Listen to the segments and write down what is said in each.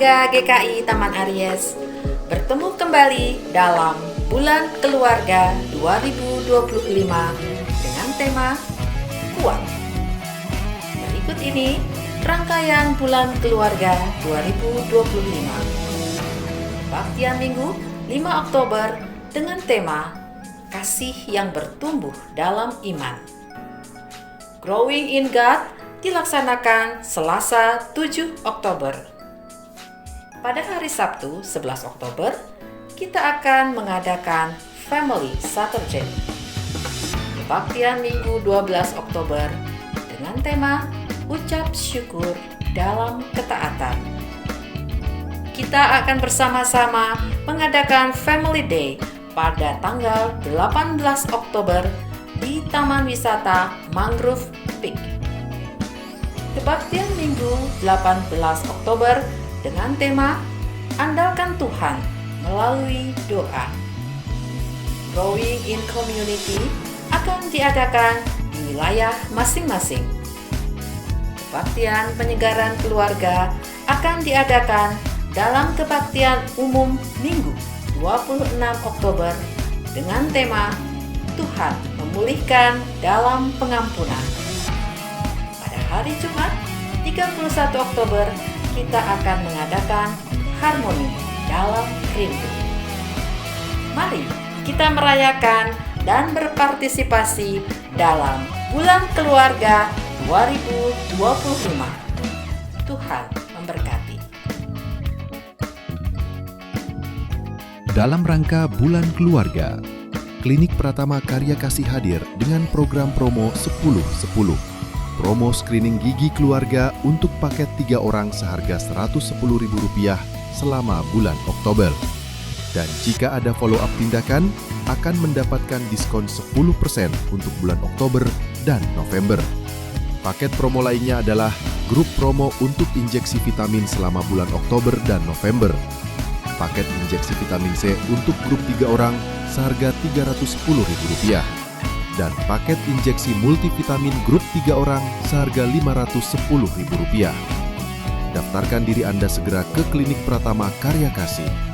keluarga GKI Taman Aries, bertemu kembali dalam Bulan Keluarga 2025 dengan tema Kuat. Berikut ini rangkaian Bulan Keluarga 2025. Kebaktian Minggu 5 Oktober dengan tema Kasih yang bertumbuh dalam iman. Growing in God dilaksanakan Selasa 7 Oktober. Pada hari Sabtu 11 Oktober, kita akan mengadakan Family Saturday. Kebaktian Minggu 12 Oktober dengan tema Ucap Syukur dalam Ketaatan. Kita akan bersama-sama mengadakan Family Day pada tanggal 18 Oktober di Taman Wisata Mangrove Peak. Kebaktian Minggu 18 Oktober dengan tema Andalkan Tuhan melalui doa. Growing in Community akan diadakan di wilayah masing-masing. Kebaktian penyegaran keluarga akan diadakan dalam kebaktian umum Minggu 26 Oktober dengan tema Tuhan memulihkan dalam pengampunan. Pada hari Jumat 31 Oktober kita akan mengadakan harmoni dalam rindu. Mari kita merayakan dan berpartisipasi dalam Bulan Keluarga 2025. Tuhan memberkati. Dalam rangka Bulan Keluarga, Klinik Pratama Karya Kasih hadir dengan program promo 10-10. Promo screening gigi keluarga untuk paket 3 orang seharga Rp110.000 selama bulan Oktober. Dan jika ada follow-up tindakan, akan mendapatkan diskon 10% untuk bulan Oktober dan November. Paket promo lainnya adalah grup promo untuk injeksi vitamin selama bulan Oktober dan November. Paket injeksi vitamin C untuk grup 3 orang seharga Rp310.000. Dan paket injeksi multivitamin grup 3 orang seharga Rp510.000. Daftarkan diri Anda segera ke Klinik Pratama Karya Kasih.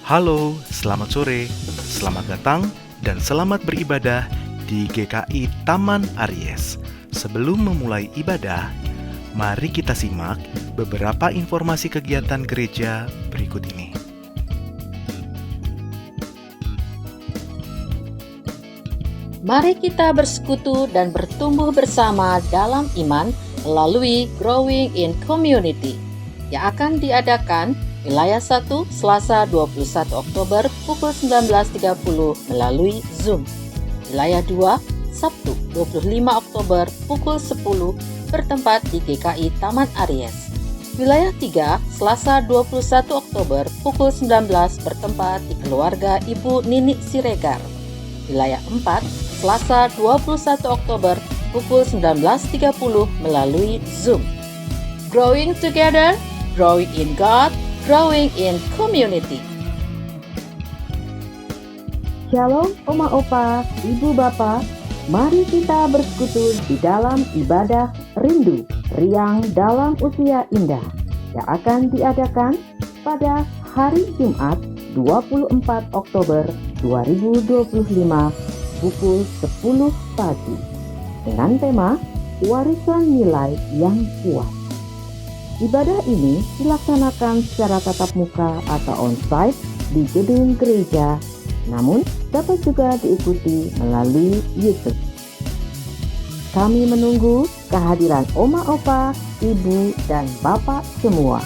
Halo, selamat sore, selamat datang, dan selamat beribadah di GKI Taman Aries. Sebelum memulai ibadah, mari kita simak beberapa informasi kegiatan gereja berikut ini. Mari kita bersekutu dan bertumbuh bersama dalam iman melalui Growing in Community yang akan diadakan Wilayah 1, Selasa 21 Oktober pukul 19.30 melalui Zoom. Wilayah 2, Sabtu 25 Oktober pukul 10 bertempat di GKI Taman Aries. Wilayah 3, Selasa 21 Oktober pukul 19 bertempat di keluarga Ibu Nini Siregar. Wilayah 4, Selasa 21 Oktober pukul 19.30 melalui Zoom. Growing together, growing in God, growing in community. Shalom Oma Opa, Ibu Bapa, mari kita bersekutu di dalam ibadah rindu riang dalam usia indah yang akan diadakan pada hari Jumat 24 Oktober 2025 pukul 10 pagi dengan tema Warisan Nilai yang Kuat. Ibadah ini dilaksanakan secara tatap muka atau on-site di gedung gereja, namun dapat juga diikuti melalui YouTube. Kami menunggu kehadiran Oma Opa, Ibu, dan Bapak semua.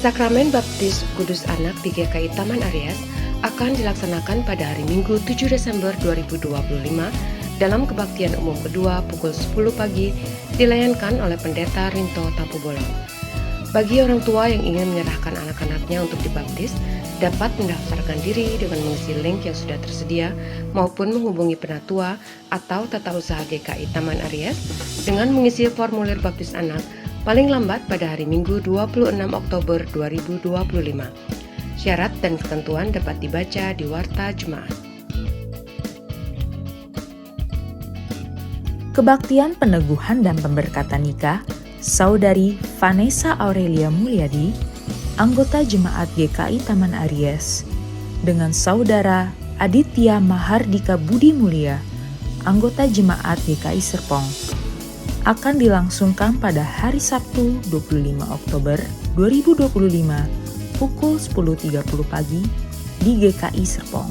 Sakramen Baptis Kudus Anak di GKI Taman Aries akan dilaksanakan pada hari Minggu 7 Desember 2025 dalam kebaktian umum kedua pukul 10 pagi dilayankan oleh Pendeta Rinto Tampubolon. Bagi orang tua yang ingin menyerahkan anak-anaknya untuk dibaptis, dapat mendaftarkan diri dengan mengisi link yang sudah tersedia maupun menghubungi penatua atau tata usaha GKI Taman Aries dengan mengisi formulir baptis anak paling lambat pada hari Minggu 26 Oktober 2025. Syarat dan ketentuan dapat dibaca di Warta Jemaat. Kebaktian peneguhan dan pemberkatan nikah Saudari Vanessa Aurelia Mulyadi, anggota Jemaat GKI Taman Aries, dengan Saudara Aditya Mahardika Budi Mulia, anggota Jemaat GKI Serpong, akan dilangsungkan pada hari Sabtu 25 Oktober 2025 pukul 10.30 pagi di GKI Serpong.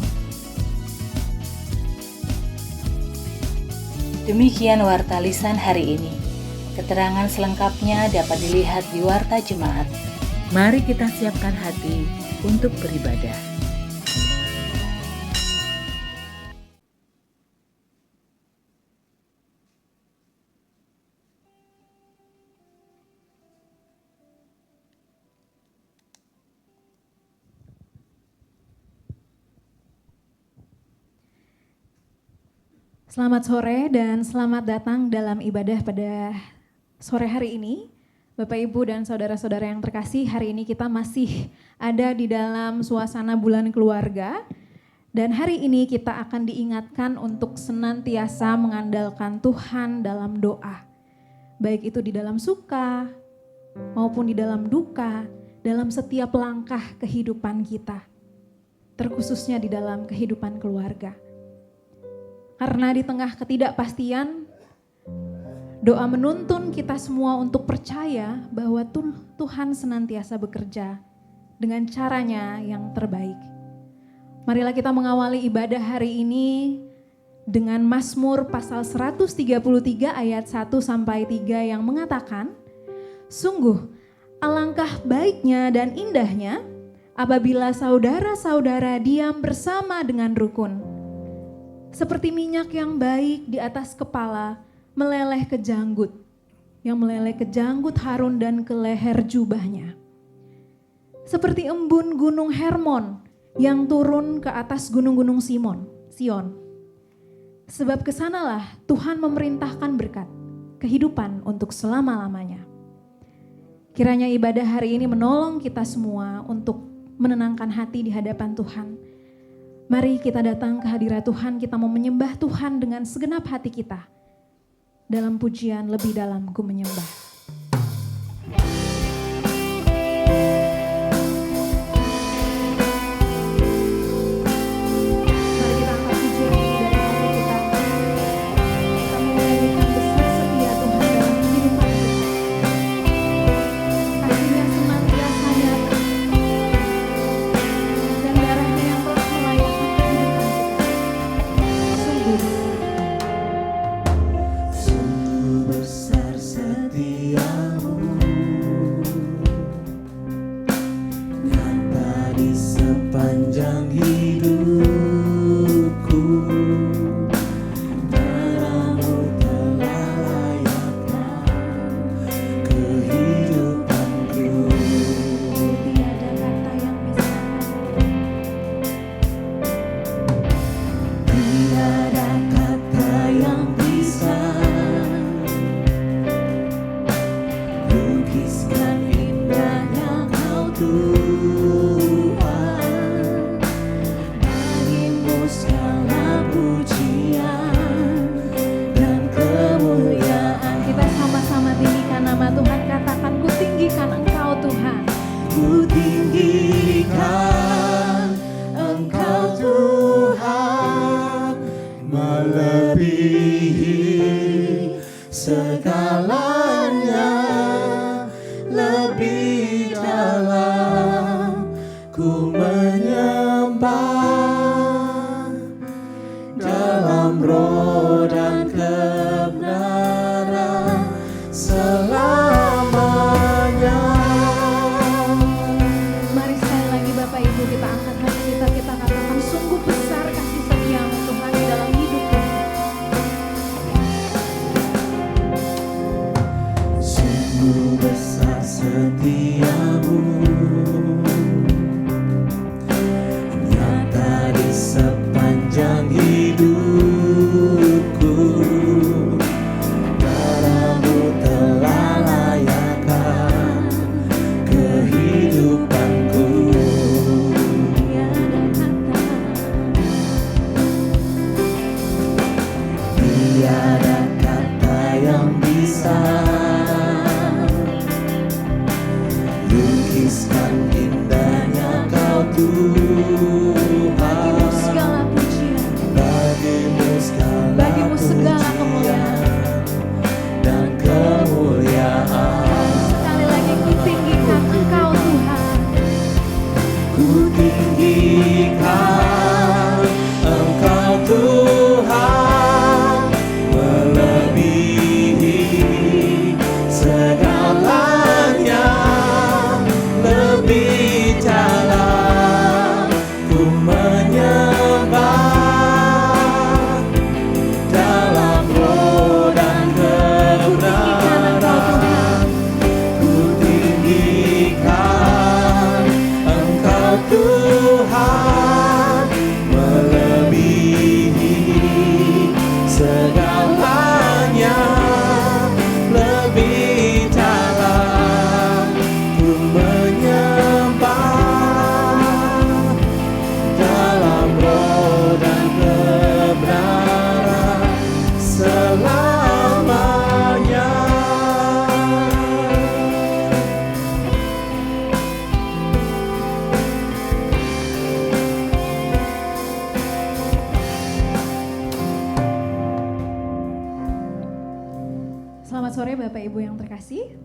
Demikian warta lisan hari ini. Keterangan selengkapnya dapat dilihat di Warta Jemaat. Mari kita siapkan hati untuk beribadah. Selamat sore dan selamat datang dalam ibadah pada sore hari ini. Bapak, Ibu, dan saudara-saudara yang terkasih, hari ini kita masih ada di dalam suasana bulan keluarga. Dan hari ini kita akan diingatkan untuk senantiasa mengandalkan Tuhan dalam doa. Baik itu di dalam suka maupun di dalam duka, dalam setiap langkah kehidupan kita. Terkhususnya di dalam kehidupan keluarga. Karena di tengah ketidakpastian Doa menuntun kita semua untuk percaya bahwa Tuhan senantiasa bekerja dengan caranya yang terbaik. Marilah kita mengawali ibadah hari ini dengan Mazmur pasal 133 ayat 1 sampai 3 yang mengatakan, sungguh alangkah baiknya dan indahnya apabila saudara-saudara diam bersama dengan rukun. Seperti minyak yang baik di atas kepala meleleh ke janggut, yang meleleh ke janggut Harun dan ke leher jubahnya. Seperti embun gunung Hermon yang turun ke atas gunung-gunung Sion. Sebab kesanalah Tuhan memerintahkan berkat, kehidupan untuk selama-lamanya. Kiranya ibadah hari ini menolong kita semua untuk menenangkan hati di hadapan Tuhan. Mari kita datang ke hadirat Tuhan, kita mau menyembah Tuhan dengan segenap hati kita. Dalam pujian lebih dalam ku menyembah. Mari kita angkat pujian ini dari hati kita. Kita menyanyikan besar setia Tuhan dalam kehidupan kita. Kasih-Nya senantiasa nyata. Dan darah-Nya yang telah melayani kehidupan kita. Sungguh besar setiamu, nyata di sepanjang hidupku. Darah-Mu telah layakkan kehidupanku. tiada kata yang bisa Lukiskan indahnya Kau Tuhan, bagimu segala pujian dan kemuliaan. Kita sama-sama tinggikan nama Tuhan, katakan ku tinggikan Engkau Tuhan. Ku tinggikan Engkau Tuhan, melebihi segalanya, lebih dalam ku menyembah dalam roh dan kebenaran selamanya. Mari sekali lagi Bapak Ibu kita angkat hati kita, kita katakan sungguh besar kasih setia-Mu Tuhan di dalam hidup kami. Sungguh besar setiamu, nyata di sepanjang hidupku. Darah-Mu telah layakkan kehidupanku. Tiada kata yang bisa lukiskan indahnya Kau Tuhan, Bagimu segala pujian, bagimu segala kemuliaan. dan kemuliaan. Sekali lagi ku tinggikan Engkau Tuhan. Ku tinggikan Engkau Tuhan, melebihi segalanya, lebih dalam Ibu yang terkasih.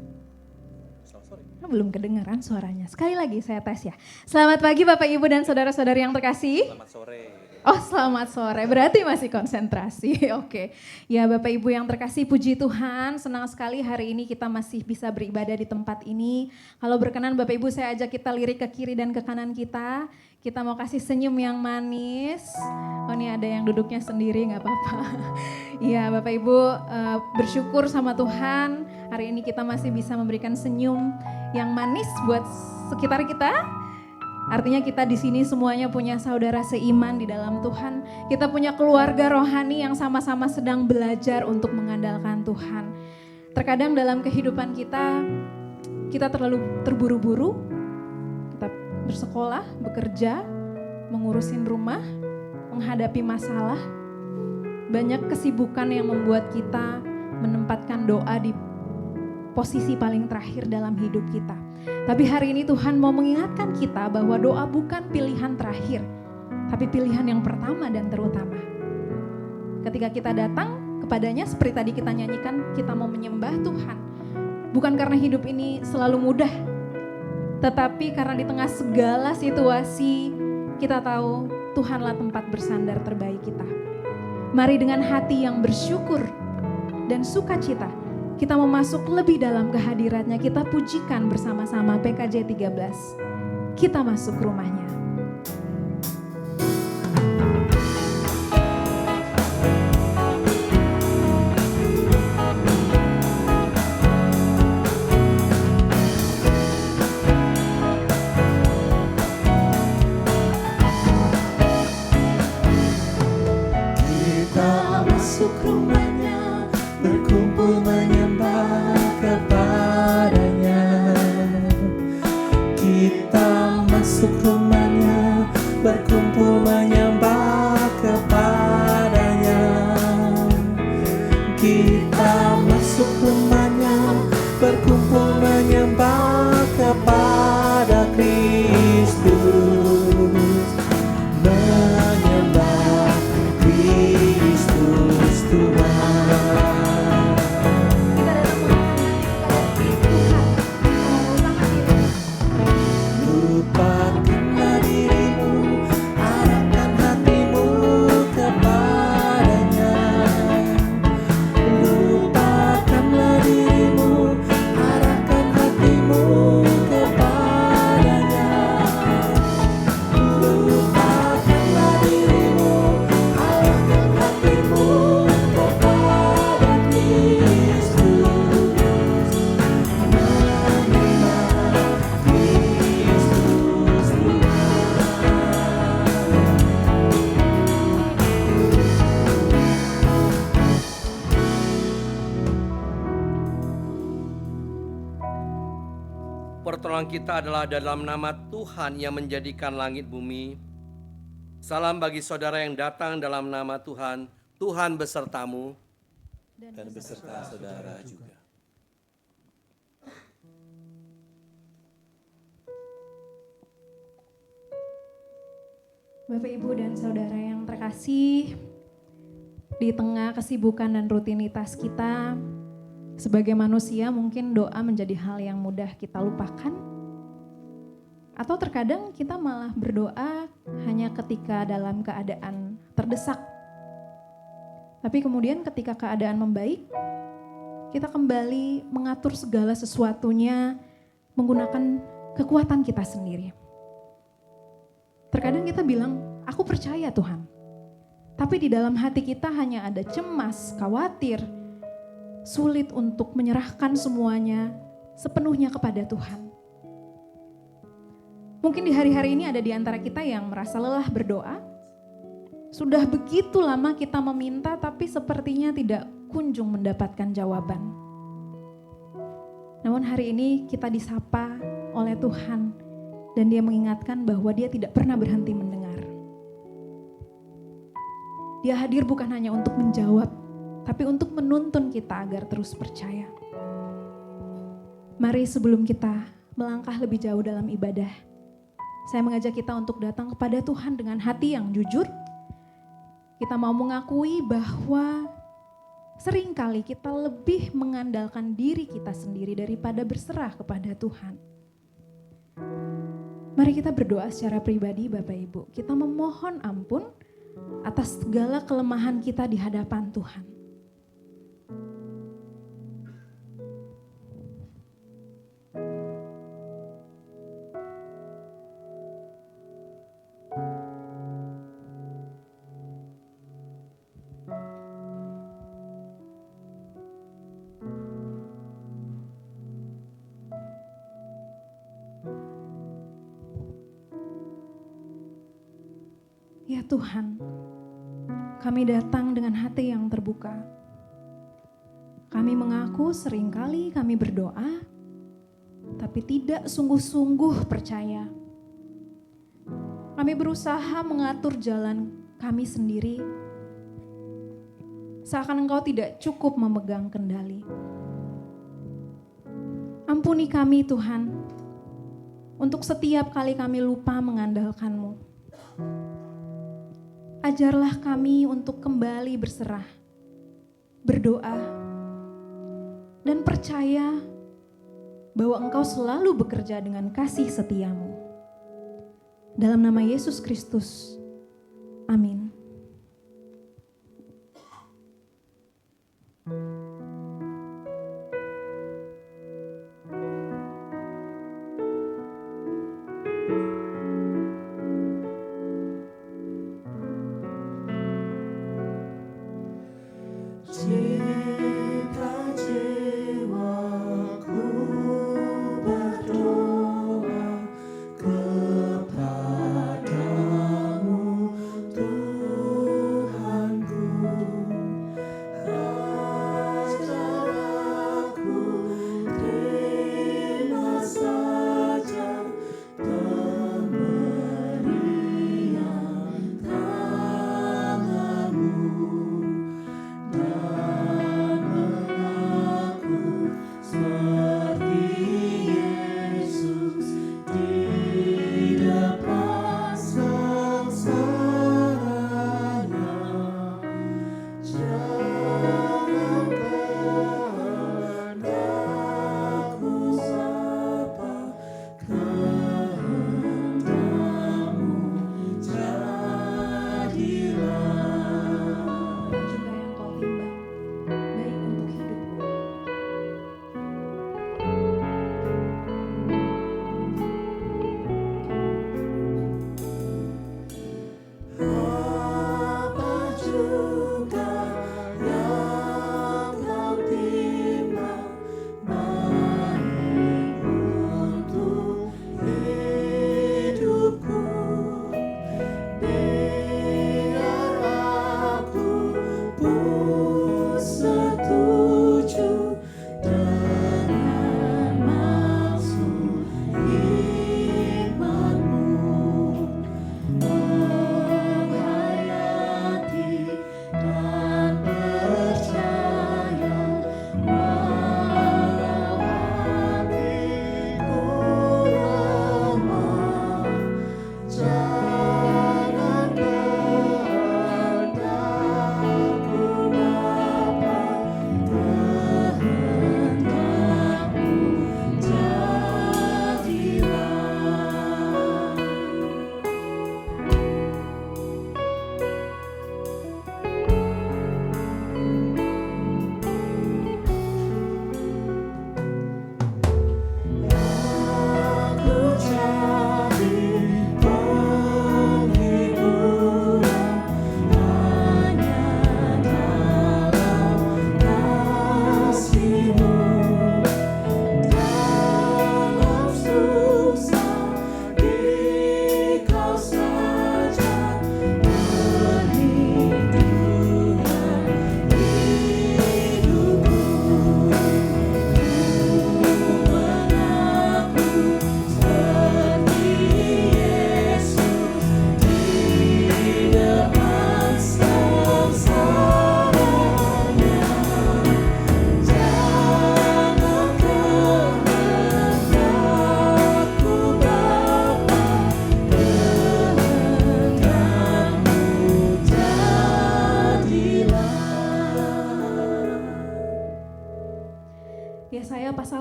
Belum kedengaran suaranya. Sekali lagi saya tes ya. Selamat pagi Bapak Ibu dan saudara-saudari yang terkasih. Selamat sore. Oh, selamat sore. Berarti masih konsentrasi. Oke. Ya, Bapak Ibu yang terkasih, puji Tuhan. Senang sekali hari ini kita masih bisa beribadah di tempat ini. Kalau berkenan Bapak Ibu, saya ajak kita lirik ke kiri dan ke kanan kita. Kita mau kasih senyum yang manis. Oh, ini ada yang duduknya sendiri, nggak apa-apa. Iya, Bapak Ibu bersyukur sama Tuhan. Hari ini kita masih bisa memberikan senyum yang manis buat sekitar kita. Artinya kita di sini semuanya punya saudara seiman di dalam Tuhan. Kita punya keluarga rohani yang sama-sama sedang belajar untuk mengandalkan Tuhan. Terkadang dalam kehidupan kita terlalu terburu-buru. Kita bersekolah, bekerja, mengurusin rumah, menghadapi masalah. Banyak kesibukan yang membuat kita menempatkan doa di posisi paling terakhir dalam hidup kita. Tapi hari ini Tuhan mau mengingatkan kita bahwa doa bukan pilihan terakhir, tapi pilihan yang pertama dan terutama. Ketika kita datang kepadanya, seperti tadi kita nyanyikan, kita mau menyembah Tuhan. Bukan karena hidup ini selalu mudah, tetapi karena di tengah segala situasi, kita tahu Tuhanlah tempat bersandar terbaik kita. Mari dengan hati yang bersyukur dan sukacita, kita mau masuk lebih dalam kehadiratnya, kita pujikan bersama-sama PKJ 13. Kita masuk rumahnya. Kita masuk rumahnya, berkumpul menyembah kepadanya. Kita masuk rumahnya, berkumpul menyembah kepadanya. Kita masuk rumahnya, berkumpul menyembah kepada Kristus. Menyembah Kristus Tuhan. Lupakanlah dirimu, arahkan hatimu kepadanya. Lupakanlah dirimu, arahkan hatimu kepadanya. Lupakanlah dirimu, arahkan hatimu kepada Kristus. Pertolongan kita adalah dalam nama Tuhan yang menjadikan langit bumi. Salam bagi saudara yang datang dalam nama Tuhan. Tuhan besertamu dan beserta saudara juga. Bapak, Ibu, dan saudara yang terkasih, di tengah kesibukan dan rutinitas kita, sebagai manusia mungkin doa menjadi hal yang mudah kita lupakan. Atau terkadang kita malah berdoa hanya ketika dalam keadaan terdesak. Tapi kemudian ketika keadaan membaik, kita kembali mengatur segala sesuatunya menggunakan kekuatan kita sendiri. Terkadang kita bilang, aku percaya Tuhan. Tapi di dalam hati kita hanya ada cemas, khawatir, sulit untuk menyerahkan semuanya sepenuhnya kepada Tuhan. Mungkin di hari-hari ini ada di antara kita yang merasa lelah berdoa. Sudah begitu lama kita meminta tapi sepertinya tidak kunjung mendapatkan jawaban. Namun hari ini kita disapa oleh Tuhan dan Dia mengingatkan bahwa Dia tidak pernah berhenti mendengar. Dia hadir bukan hanya untuk menjawab, tapi untuk menuntun kita agar terus percaya. Mari sebelum kita melangkah lebih jauh dalam ibadah, saya mengajak kita untuk datang kepada Tuhan dengan hati yang jujur. Kita mau mengakui bahwa Seringkali kita lebih mengandalkan diri kita sendiri daripada berserah kepada Tuhan. Mari kita berdoa secara pribadi Bapak Ibu. Kita memohon ampun atas segala kelemahan kita di hadapan Tuhan. Ya Tuhan, kami datang dengan hati yang terbuka. Kami mengaku seringkali kami berdoa, tapi tidak sungguh-sungguh percaya. Kami berusaha mengatur jalan kami sendiri, seakan Engkau tidak cukup memegang kendali. Ampuni kami Tuhan, untuk setiap kali kami lupa mengandalkan-Mu. Ajarlah kami untuk kembali berserah, berdoa, dan percaya bahwa Engkau selalu bekerja dengan kasih setia-Mu. Dalam nama Yesus Kristus, amin. Jika jiwaku berdoa kepadamu Tuhan,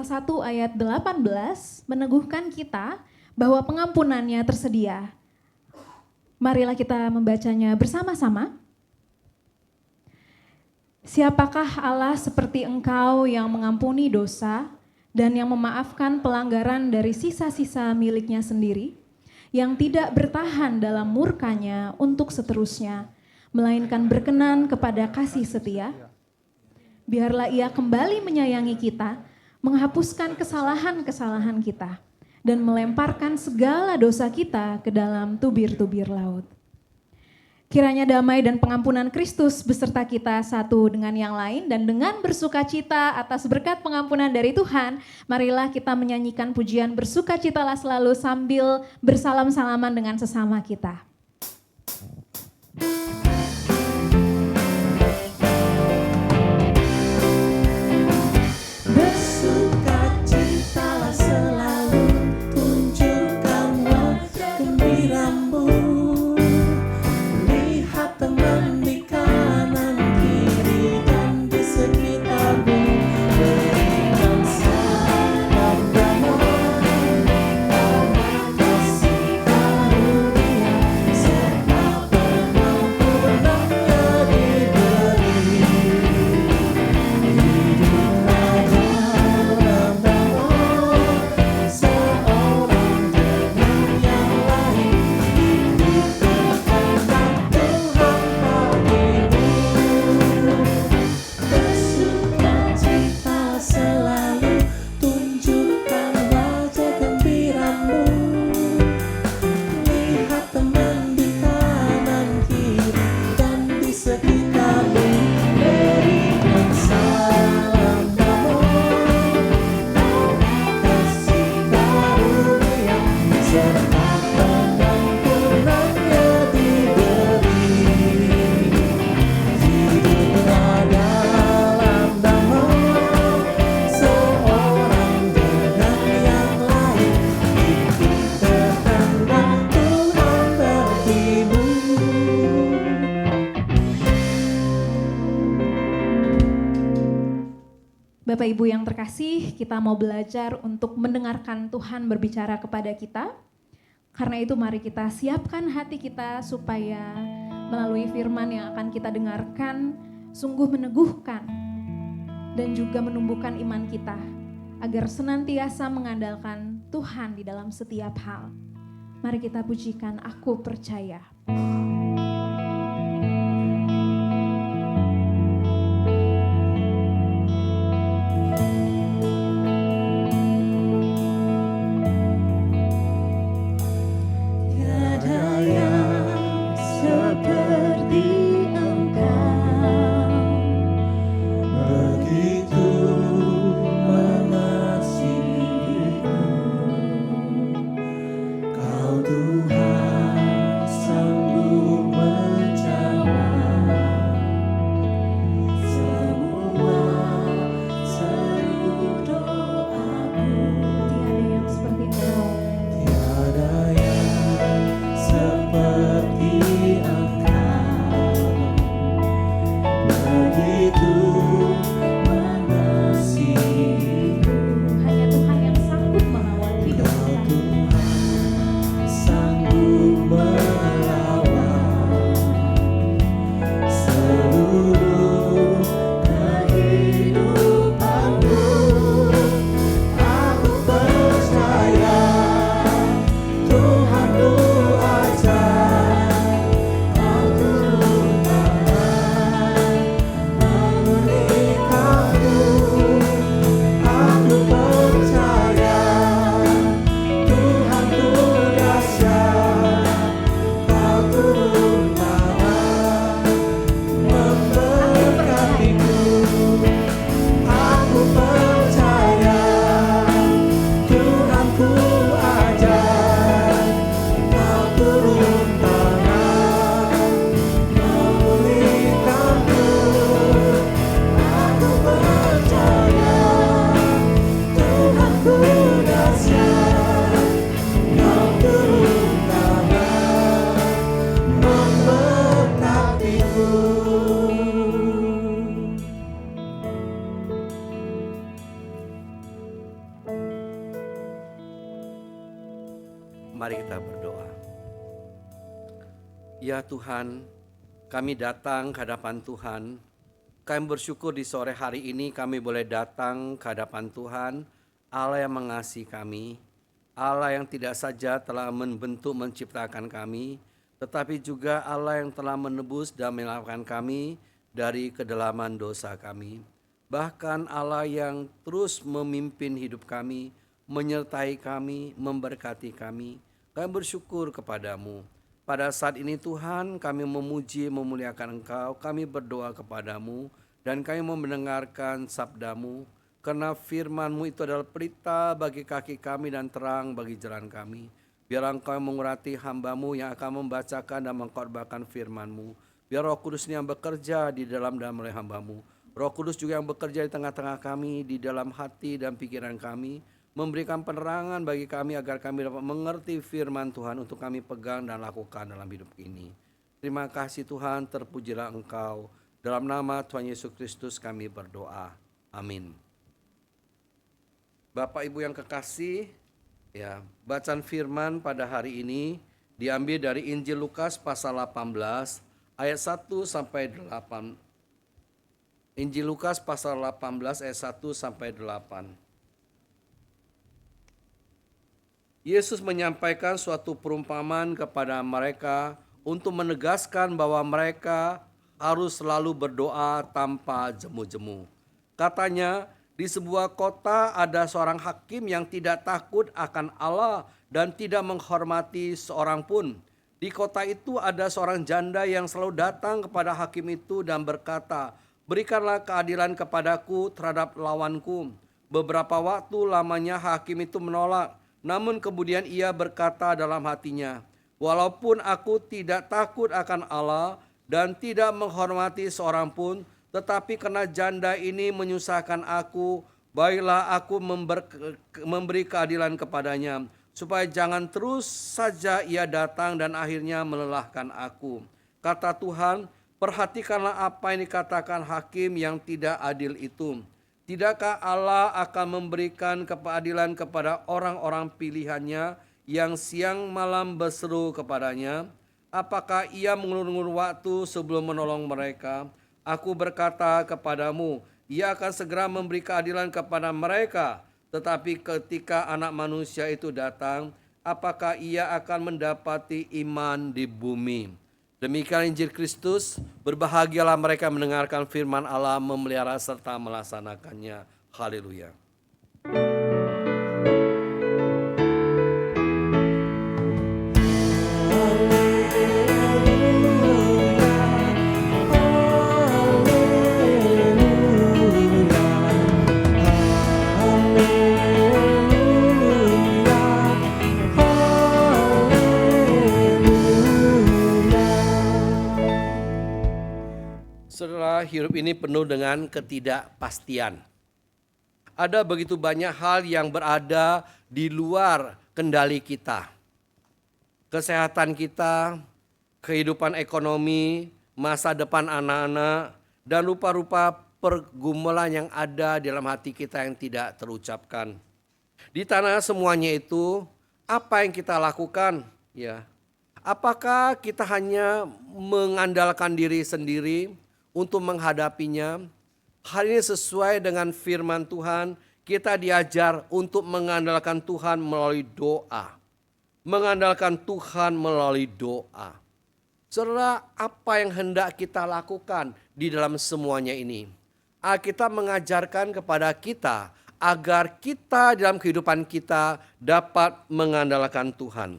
1 ayat 18 meneguhkan kita bahwa pengampunannya tersedia. Marilah kita membacanya bersama-sama. Siapakah Allah seperti Engkau yang mengampuni dosa dan yang memaafkan pelanggaran dari sisa-sisa miliknya sendiri, yang tidak bertahan dalam murkanya untuk seterusnya, melainkan berkenan kepada kasih setia? Biarlah Ia kembali menyayangi kita, menghapuskan kesalahan-kesalahan kita, dan melemparkan segala dosa kita ke dalam tubir-tubir laut. Kiranya damai dan pengampunan Kristus beserta kita satu dengan yang lain, dan dengan bersukacita atas berkat pengampunan dari Tuhan, marilah kita menyanyikan pujian bersukacitalah selalu sambil bersalam-salaman dengan sesama kita. Bersukacitalah selalu, tunjukkanlah gembiramu. Lihat teman di kanan kiri dan di sekitarmu, berikan salam damai, kasih karunia, serta pengampunannya diberi. Hiduplah dalam damai, seorang dengan yang lain, itu kehendak Tuhan bagimu. Bersukacita selalu, tunjukkan wajah gembiramu. Lihat teman di kanan kiri dan di sekitarmu, berikan salam damai, kasih karunia, serta pengampunannya diberi. Hiduplah dalam damai, seorang dengan yang lain, itu kehendak Tuhan bagimu. Bapak Ibu yang terkasih, kita mau belajar untuk mendengarkan Tuhan berbicara kepada kita. Karena itu mari kita siapkan hati kita supaya melalui firman yang akan kita dengarkan sungguh meneguhkan dan juga menumbuhkan iman kita agar senantiasa mengandalkan Tuhan di dalam setiap hal. Mari kita pujikan Aku Percaya. Tiada yang seperti Engkau, begitu mengasihiku. Kau Tuhan sanggup Mari kita berdoa. Ya Tuhan, kami datang ke hadapan Tuhan. Kami bersyukur di sore hari ini kami boleh datang ke hadapan Tuhan, Allah yang mengasihi kami, Allah yang tidak saja telah membentuk menciptakan kami, tetapi juga Allah yang telah menebus dan menyelamatkan kami dari kedalaman dosa kami. Bahkan Allah yang terus memimpin hidup kami, menyertai kami, memberkati kami. Kami bersyukur kepadamu. Pada saat ini Tuhan, kami memuji, memuliakan Engkau, kami berdoa kepadamu, dan kami mau mendengarkan sabdamu, karena firman-Mu itu adalah pelita bagi kaki kami dan terang bagi jalan kami. Biar Engkau mengurati hamba-Mu yang akan membacakan dan mengkhotbahkan firman-Mu. Biar Roh Kudus yang bekerja di dalam dan melalui hamba-Mu. Roh Kudus juga yang bekerja di tengah-tengah kami, di dalam hati dan pikiran kami, memberikan penerangan bagi kami agar kami dapat mengerti firman Tuhan untuk kami pegang dan lakukan dalam hidup ini. Terima kasih Tuhan, terpujilah Engkau. Dalam nama Tuhan Yesus Kristus kami berdoa. Amin. Bapak Ibu yang kekasih, ya, bacaan firman pada hari ini diambil dari Injil Lukas pasal 18 ayat 1 sampai 8. Injil Lukas pasal 18 ayat 1 sampai 8. Yesus menyampaikan suatu perumpamaan kepada mereka untuk menegaskan bahwa mereka harus selalu berdoa tanpa jemu-jemu. Katanya, di sebuah kota ada seorang hakim yang tidak takut akan Allah dan tidak menghormati seorang pun. Di kota itu ada seorang janda yang selalu datang kepada hakim itu dan berkata, "Berikanlah keadilan kepadaku terhadap lawanku." Beberapa waktu lamanya hakim itu menolak. Namun kemudian ia berkata dalam hatinya, "Walaupun aku tidak takut akan Allah dan tidak menghormati seorang pun, tetapi karena janda ini menyusahkan aku, baiklah aku memberi keadilan kepadanya, supaya jangan terus saja ia datang dan akhirnya melelahkan aku." Kata Tuhan, perhatikanlah apa yang dikatakan hakim yang tidak adil itu. Tidakkah Allah akan memberikan keadilan kepada orang-orang pilihannya yang siang malam berseru kepadanya? Apakah ia mengulur-ulur waktu sebelum menolong mereka? Aku berkata kepadamu, ia akan segera memberi keadilan kepada mereka. Tetapi ketika Anak Manusia itu datang, apakah ia akan mendapati iman di bumi? Demikian Injil Kristus, berbahagialah mereka mendengarkan firman Allah, memelihara serta melaksanakannya. Haleluya. Saudara, hidup ini penuh dengan ketidakpastian. Ada begitu banyak hal yang berada di luar kendali kita. Kesehatan kita, kehidupan ekonomi, masa depan anak-anak, dan rupa-rupa pergumulan yang ada di dalam hati kita yang tidak terucapkan. Di tanah semuanya itu, apa yang kita lakukan? Ya, apakah kita hanya mengandalkan diri sendiri untuk menghadapinya? Hal ini sesuai dengan firman Tuhan. Kita diajar untuk mengandalkan Tuhan melalui doa. Mengandalkan Tuhan melalui doa. Saudara, apa yang hendak kita lakukan di dalam semuanya ini? Alkitab mengajarkan kepada kita agar kita dalam kehidupan kita dapat mengandalkan Tuhan.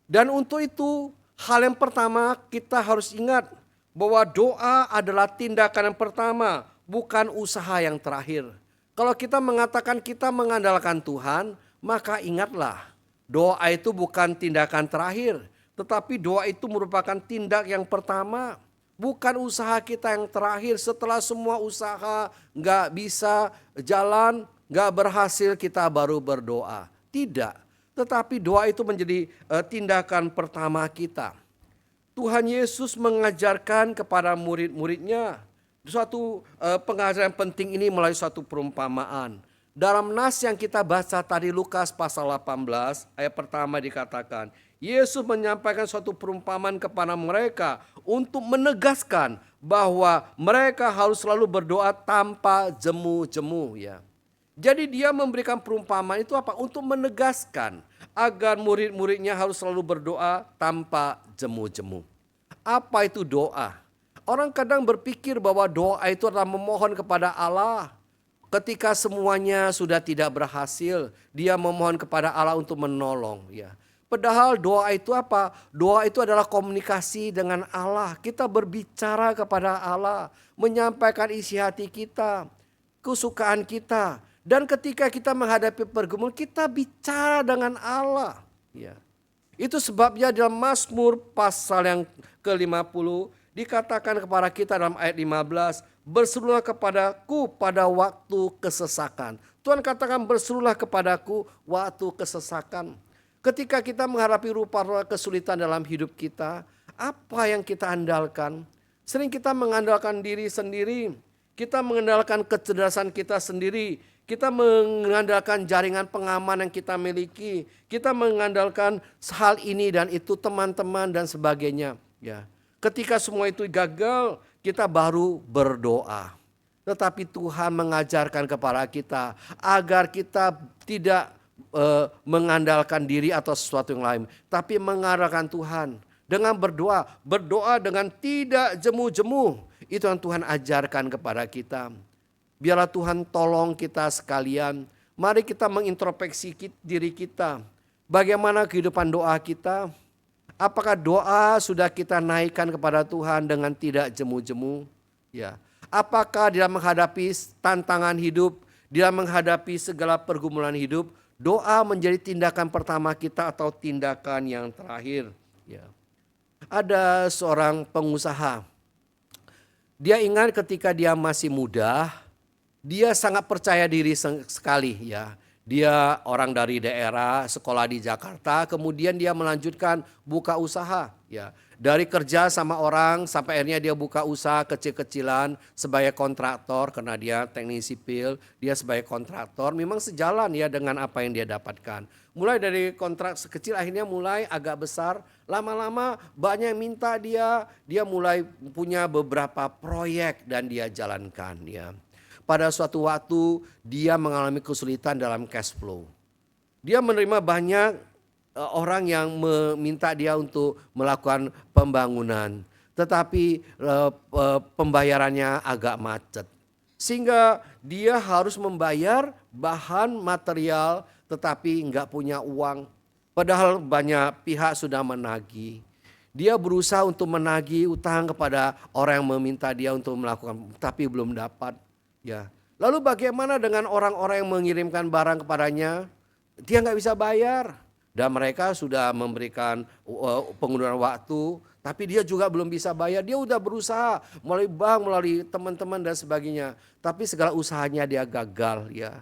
Dan untuk itu, hal yang pertama kita harus ingat bahwa doa adalah tindakan yang pertama, bukan usaha yang terakhir. Kalau kita mengatakan kita mengandalkan Tuhan, maka ingatlah, doa itu bukan tindakan terakhir, tetapi doa itu merupakan tindak yang pertama, bukan usaha kita yang terakhir. Setelah semua usaha gak bisa jalan, gak berhasil, kita baru berdoa. Tidak, tetapi doa itu menjadi tindakan pertama kita. Tuhan Yesus mengajarkan kepada murid-muridnya suatu pengajaran penting ini melalui suatu perumpamaan. Dalam nas yang kita baca tadi Lukas pasal 18 ayat pertama dikatakan, Yesus menyampaikan suatu perumpamaan kepada mereka untuk menegaskan bahwa mereka harus selalu berdoa tanpa jemu-jemu ya. Jadi dia memberikan perumpamaan itu apa? Untuk menegaskan agar murid-muridnya harus selalu berdoa tanpa jemu-jemu. Apa itu doa? Orang kadang berpikir bahwa doa itu adalah memohon kepada Allah. Ketika semuanya sudah tidak berhasil, dia memohon kepada Allah untuk menolong ya. Padahal doa itu apa? Doa itu adalah komunikasi dengan Allah. Kita berbicara kepada Allah, menyampaikan isi hati kita, kesukaan kita. Dan ketika kita menghadapi pergumulan, kita bicara dengan Allah. Ya. Itu sebabnya dalam Mazmur pasal yang ke-50 dikatakan kepada kita dalam ayat 15, berserulah kepadaku pada waktu kesesakan. Tuhan katakan berserulah kepadaku waktu kesesakan. Ketika kita menghadapi rupa-rupa kesulitan dalam hidup kita, apa yang kita andalkan? Sering kita mengandalkan diri sendiri, kita mengandalkan kecerdasan kita sendiri, kita mengandalkan jaringan pengaman yang kita miliki, kita mengandalkan hal ini dan itu, teman-teman dan sebagainya. Ya, ketika semua itu gagal, kita baru berdoa. Tetapi Tuhan mengajarkan kepada kita agar kita tidak mengandalkan diri atau sesuatu yang lain, tapi mengandalkan Tuhan dengan berdoa. Berdoa dengan tidak jemu-jemu. Itu yang Tuhan ajarkan kepada kita. Biarlah Tuhan tolong kita sekalian. Mari kita mengintrospeksi diri kita. Bagaimana kehidupan doa kita? Apakah doa sudah kita naikkan kepada Tuhan dengan tidak jemu-jemu? Ya. Apakah dalam menghadapi tantangan hidup, dalam menghadapi segala pergumulan hidup, doa menjadi tindakan pertama kita atau tindakan yang terakhir? Ya. Ada seorang pengusaha. Dia ingat ketika dia masih muda, dia sangat percaya diri sekali ya. Dia orang dari daerah, sekolah di Jakarta, kemudian dia melanjutkan buka usaha ya. Dari kerja sama orang sampai akhirnya dia buka usaha kecil-kecilan sebagai kontraktor, karena dia teknik sipil, dia sebagai kontraktor memang sejalan ya dengan apa yang dia dapatkan. Mulai dari kontrak sekecil akhirnya mulai agak besar, lama-lama banyak yang minta dia mulai punya beberapa proyek dan dia jalankan ya. Pada suatu waktu dia mengalami kesulitan dalam cash flow. Dia menerima banyak orang yang meminta dia untuk melakukan pembangunan. Tetapi pembayarannya agak macet. Sehingga dia harus membayar bahan material tetapi enggak punya uang. Padahal banyak pihak sudah menagih. Dia berusaha untuk menagih utang kepada orang yang meminta dia untuk melakukan, tapi belum dapat. Ya, lalu bagaimana dengan orang-orang yang mengirimkan barang kepadanya? Dia nggak bisa bayar dan mereka sudah memberikan pengunduran waktu, tapi dia juga belum bisa bayar. Dia udah berusaha melalui bank, melalui teman-teman dan sebagainya, tapi segala usahanya dia gagal ya.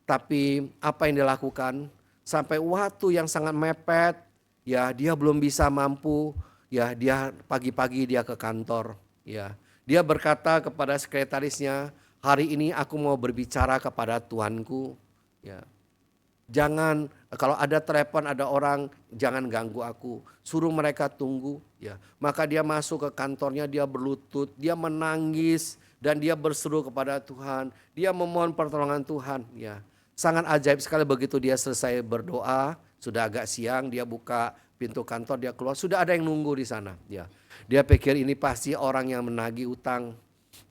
Tapi apa yang dia lakukan? Sampai waktu yang sangat mepet, ya dia belum bisa mampu. Ya dia pagi-pagi dia ke kantor. Ya dia berkata kepada sekretarisnya, hari ini aku mau berbicara kepada Tuhanku. Ya. Jangan, kalau ada telepon ada orang, jangan ganggu aku. Suruh mereka tunggu. Ya. Maka dia masuk ke kantornya, dia berlutut, dia menangis dan dia berseru kepada Tuhan. Dia memohon pertolongan Tuhan. Ya. Sangat ajaib sekali begitu dia selesai berdoa, sudah agak siang, dia buka pintu kantor, dia keluar, sudah ada yang nunggu di sana. Ya. Dia pikir ini pasti orang yang menagih utang.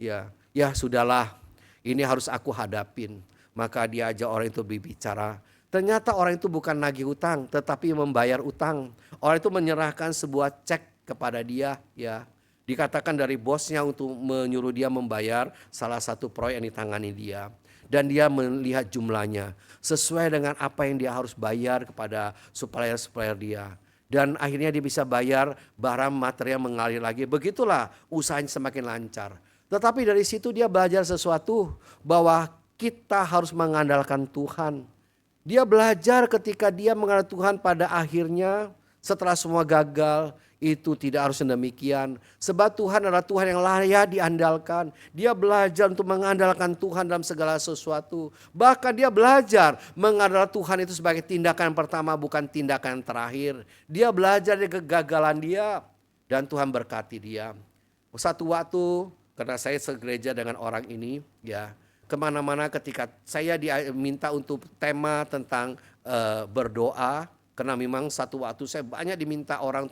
Ya, ya sudahlah. Ini harus aku hadapin. Maka dia ajak orang itu berbicara. Ternyata orang itu bukan nagih utang, tetapi membayar utang. Orang itu menyerahkan sebuah cek kepada dia. Ya, dikatakan dari bosnya untuk menyuruh dia membayar salah satu proyek yang ditangani dia. Dan dia melihat jumlahnya sesuai dengan apa yang dia harus bayar kepada supplier-supplier dia. Dan akhirnya dia bisa bayar, barang material mengalir lagi. Begitulah usahanya semakin lancar. Tetapi dari situ dia belajar sesuatu bahwa kita harus mengandalkan Tuhan. Dia belajar ketika dia mengandalkan Tuhan, pada akhirnya Setelah semua gagal, itu tidak harus demikian. Sebab Tuhan adalah Tuhan yang layak diandalkan. Dia belajar untuk mengandalkan Tuhan dalam segala sesuatu. Bahkan dia belajar mengandalkan Tuhan itu sebagai tindakan pertama, bukan tindakan terakhir. Dia belajar dari kegagalan dia dan Tuhan berkati dia. Satu waktu, karena saya segereja dengan orang ini, ya kemana-mana ketika saya diminta untuk tema tentang berdoa. Karena memang satu waktu saya banyak diminta orang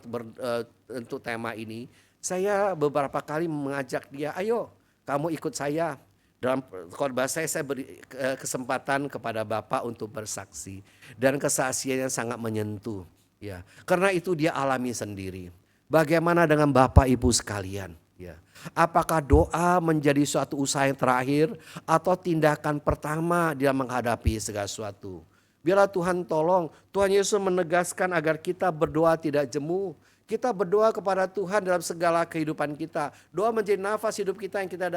untuk tema ini. Saya beberapa kali mengajak dia, ayo kamu ikut saya. Dalam khotbah saya beri kesempatan kepada Bapak untuk bersaksi. Dan kesaksiannya sangat menyentuh. Ya, karena itu dia alami sendiri. Bagaimana dengan Bapak Ibu sekalian? Ya, apakah doa menjadi suatu usaha yang terakhir atau tindakan pertama dia menghadapi segala sesuatu? Biarlah Tuhan tolong, Tuhan Yesus menegaskan agar kita berdoa tidak jemu. Kita berdoa kepada Tuhan dalam segala kehidupan kita. Doa menjadi nafas hidup kita yang kita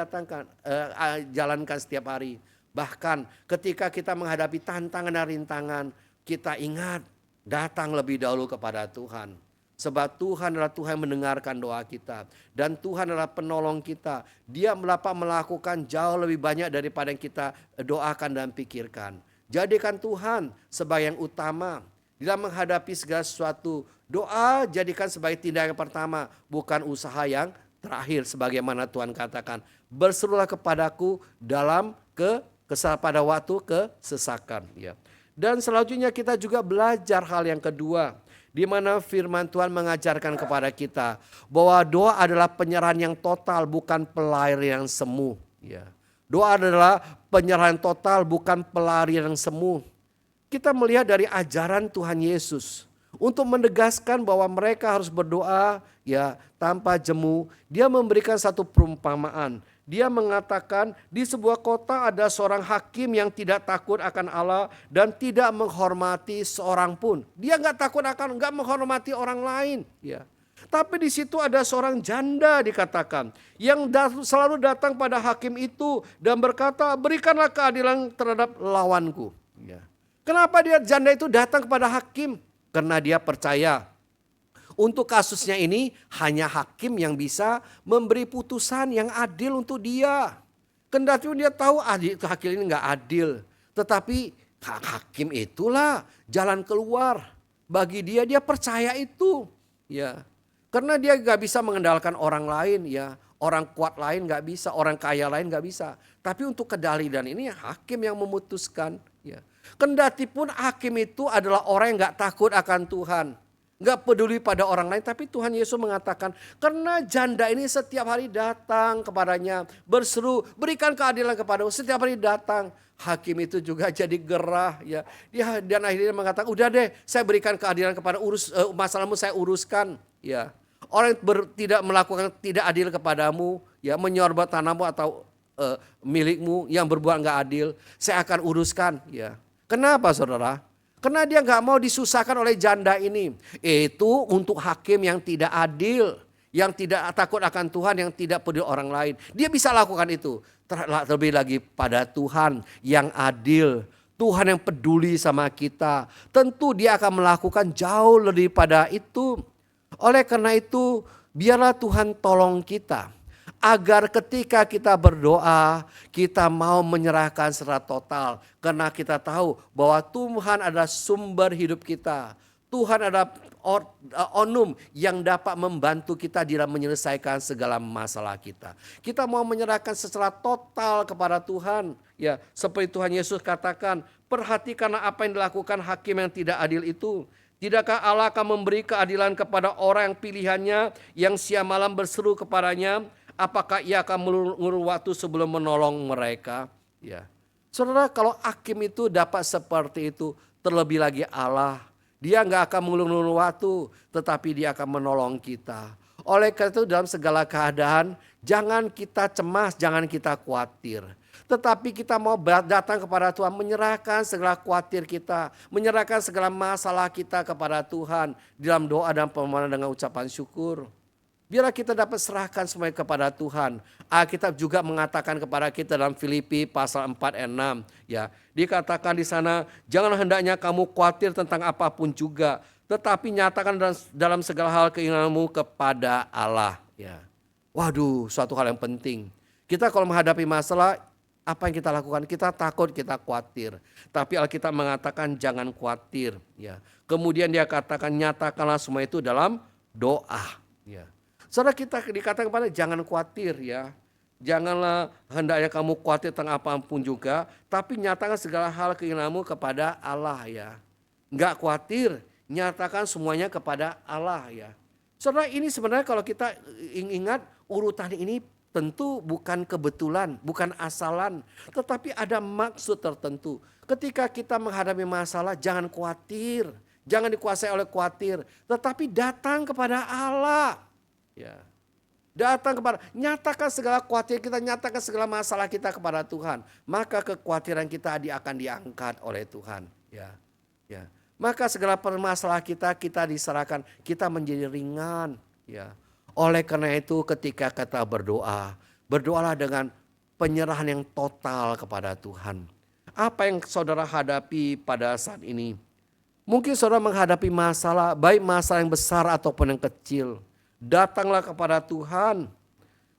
jalankan setiap hari. Bahkan ketika kita menghadapi tantangan dan rintangan, kita ingat datang lebih dahulu kepada Tuhan. Sebab Tuhan adalah Tuhan yang mendengarkan doa kita. Dan Tuhan adalah penolong kita. Dia dapat melakukan jauh lebih banyak daripada yang kita doakan dan pikirkan. Jadikan Tuhan sebagai yang utama dalam menghadapi segala sesuatu. Doa jadikan sebagai tindakan pertama, bukan usaha yang terakhir. Sebagaimana Tuhan katakan, berserulah kepadaku dalam pada waktu kesesakan. Ya. Dan selanjutnya kita juga belajar hal yang kedua, di mana firman Tuhan mengajarkan kepada kita bahwa doa adalah penyerahan yang total, bukan pelarian yang semu. Ya. Doa adalah penyerahan total, bukan pelarian yang semu. Kita melihat dari ajaran Tuhan Yesus untuk menegaskan bahwa mereka harus berdoa ya tanpa jemu. Dia memberikan satu perumpamaan. Dia mengatakan di sebuah kota ada seorang hakim yang tidak takut akan Allah dan tidak menghormati seorang pun. Dia nggak menghormati orang lain. Ya. Tapi di situ ada seorang janda dikatakan yang selalu datang pada hakim itu dan berkata, berikanlah keadilan terhadap lawanku. Ya. Kenapa janda itu datang kepada hakim? Karena dia percaya untuk kasusnya ini hanya hakim yang bisa memberi putusan yang adil untuk dia. Kendati dia tahu hakim ini nggak adil, tetapi hakim itulah jalan keluar bagi dia. Dia percaya itu, ya. Karena dia gak bisa mengendalikan orang lain ya. Orang kuat lain gak bisa, orang kaya lain gak bisa. Tapi untuk keadilan ini hakim yang memutuskan. Ya. Kendati pun hakim itu adalah orang yang gak takut akan Tuhan. Gak peduli pada orang lain. Tapi Tuhan Yesus mengatakan, karena janda ini setiap hari datang kepadanya. Berseru, berikan keadilan kepadamu. Setiap hari datang. Hakim itu juga jadi gerah. Ya. Dan akhirnya mengatakan, udah deh saya berikan keadilan kepada masalahmu saya uruskan. Ya. Orang yang tidak melakukan tidak adil kepadamu, ya menyorbat tanahmu atau milikmu yang berbuat nggak adil, saya akan uruskan. Ya, kenapa saudara? Karena dia nggak mau disusahkan oleh janda ini. Itu untuk hakim yang tidak adil, yang tidak takut akan Tuhan, yang tidak peduli orang lain. Dia bisa lakukan itu. Terlebih lagi pada Tuhan yang adil, Tuhan yang peduli sama kita. Tentu dia akan melakukan jauh lebih pada itu. Oleh karena itu, biarlah Tuhan tolong kita agar ketika kita berdoa, kita mau menyerahkan secara total. Karena kita tahu bahwa Tuhan adalah sumber hidup kita. Tuhan adalah onum yang dapat membantu kita dalam menyelesaikan segala masalah kita. Kita mau menyerahkan secara total kepada Tuhan. Ya, seperti Tuhan Yesus katakan, perhatikanlah apa yang dilakukan hakim yang tidak adil itu. Tidakkah Allah akan memberi keadilan kepada orang yang pilihannya yang siang malam berseru kepadanya? Apakah ia akan mengulur waktu sebelum menolong mereka? Ya. Saudara, kalau hakim itu dapat seperti itu, terlebih lagi Allah. Dia nggak akan mengulur waktu, tetapi dia akan menolong kita. Oleh karena itu dalam segala keadaan, jangan kita cemas, jangan kita khawatir. Tetapi kita mau datang kepada Tuhan, menyerahkan segala khawatir kita, menyerahkan segala masalah kita kepada Tuhan dalam doa dan permohonan dengan ucapan syukur. Biarlah kita dapat serahkan semuanya kepada Tuhan. Alkitab juga mengatakan kepada kita dalam Filipi pasal 4 ayat 6. Ya, dikatakan di sana, jangan hendaknya kamu khawatir tentang apapun juga. tetapi nyatakan dalam segala hal keinginanmu kepada Allah. Ya. Waduh, suatu hal yang penting. Kita kalau menghadapi masalah, apa yang kita lakukan? Kita takut, kita khawatir. Tapi Alkitab mengatakan jangan khawatir. Ya. Kemudian dia katakan nyatakanlah semua itu dalam doa. Ya. Saudara, kita dikatakan kepada jangan khawatir ya. Janganlah hendaknya kamu khawatir tentang apapun juga. Tapi nyatakan segala hal keinginanmu kepada Allah ya. Enggak khawatir, nyatakan semuanya kepada Allah ya. Saudara, ini sebenarnya kalau kita ingat urutan ini tentu bukan kebetulan, bukan asalan. Tetapi ada maksud tertentu. Ketika kita menghadapi masalah jangan khawatir. Jangan dikuasai oleh khawatir. Tetapi datang kepada Allah. Ya. Datang kepada, nyatakan segala khawatir kita, nyatakan segala masalah kita kepada Tuhan. Maka kekhawatiran kita akan diangkat oleh Tuhan. Ya. Ya. Maka segala permasalahan kita diserahkan, kita menjadi ringan. Ya. Oleh karena itu ketika kita berdoa, berdoalah dengan penyerahan yang total kepada Tuhan. Apa yang saudara hadapi pada saat ini? Mungkin saudara menghadapi masalah, baik masalah yang besar ataupun yang kecil. Datanglah kepada Tuhan,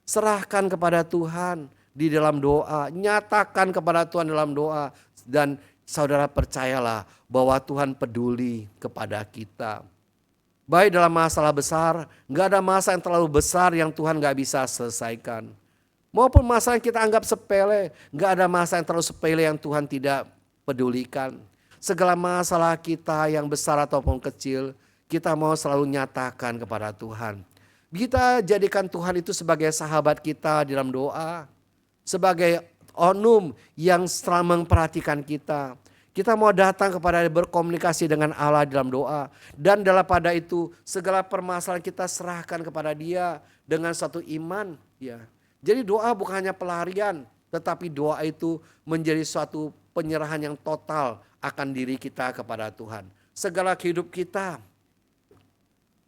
serahkan kepada Tuhan di dalam doa, nyatakan kepada Tuhan dalam doa, dan saudara percayalah bahwa Tuhan peduli kepada kita. Baik dalam masalah besar, gak ada masalah yang terlalu besar yang Tuhan gak bisa selesaikan. Maupun masalah yang kita anggap sepele, gak ada masalah yang terlalu sepele yang Tuhan tidak pedulikan. Segala masalah kita yang besar ataupun kecil, kita mau selalu nyatakan kepada Tuhan. Kita jadikan Tuhan itu sebagai sahabat kita dalam doa, sebagai onum yang selalu memperhatikan kita. Kita mau datang kepada berkomunikasi dengan Allah dalam doa. Dan dalam pada itu segala permasalahan kita serahkan kepada Dia dengan satu iman. Ya. Jadi doa bukan hanya pelarian, tetapi doa itu menjadi suatu penyerahan yang total akan diri kita kepada Tuhan. Segala hidup kita,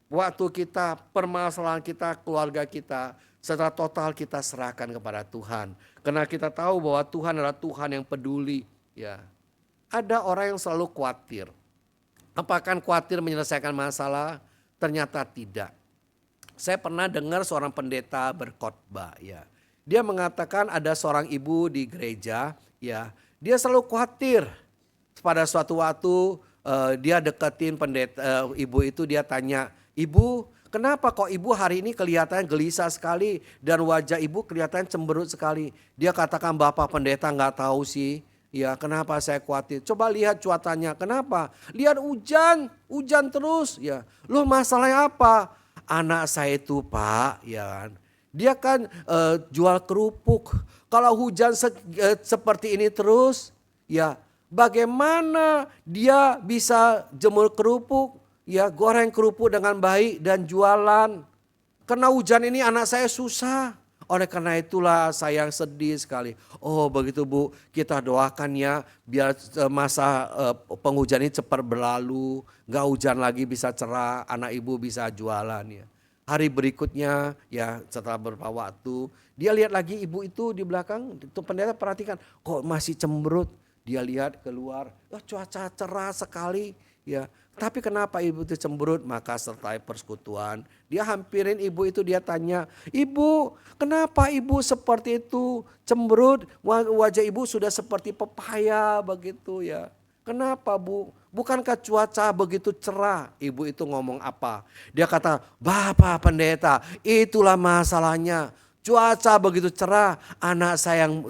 waktu kita, permasalahan kita, keluarga kita, secara total kita serahkan kepada Tuhan. Karena kita tahu bahwa Tuhan adalah Tuhan yang peduli. Ya. Ada orang yang selalu khawatir. Apakah khawatir menyelesaikan masalah? Ternyata tidak. Saya pernah dengar seorang pendeta berkhotbah. Ya. Dia mengatakan ada seorang ibu di gereja. Ya. Dia selalu khawatir. Pada suatu waktu dia deketin pendeta, ibu itu, dia tanya, "Ibu, kenapa kok ibu hari ini kelihatan gelisah sekali dan wajah ibu kelihatan cemberut sekali?" Dia katakan, "Bapak pendeta nggak tahu sih. Ya kenapa saya khawatir? Coba lihat cuacanya. Kenapa? Lihat hujan terus. Ya, loh masalahnya apa? Anak saya itu Pak, ya kan. Dia kan jual kerupuk. Kalau hujan seperti ini terus, ya bagaimana dia bisa jemur kerupuk? Ya goreng kerupuk dengan baik dan jualan. Karena hujan ini anak saya susah. Oleh karena itulah saya sedih sekali. Oh begitu Bu, kita doakan ya biar masa penghujan ini cepat berlalu. Gak hujan lagi, bisa cerah, anak ibu bisa jualan ya. Hari berikutnya ya setelah beberapa waktu, dia lihat lagi ibu itu di belakang, itu pendeta perhatikan kok masih cemberut. Dia lihat keluar, oh, cuaca cerah sekali ya. Tapi kenapa ibu itu cemberut? Maka sertai persekutuan. Dia hampirin ibu itu, dia tanya, "Ibu, kenapa ibu seperti itu cemberut? Wajah ibu sudah seperti pepaya begitu ya. Kenapa Bu? Bukankah cuaca begitu cerah?" Ibu itu ngomong apa? Dia kata, "Bapak pendeta, itulah masalahnya. Cuaca begitu cerah, anak saya yang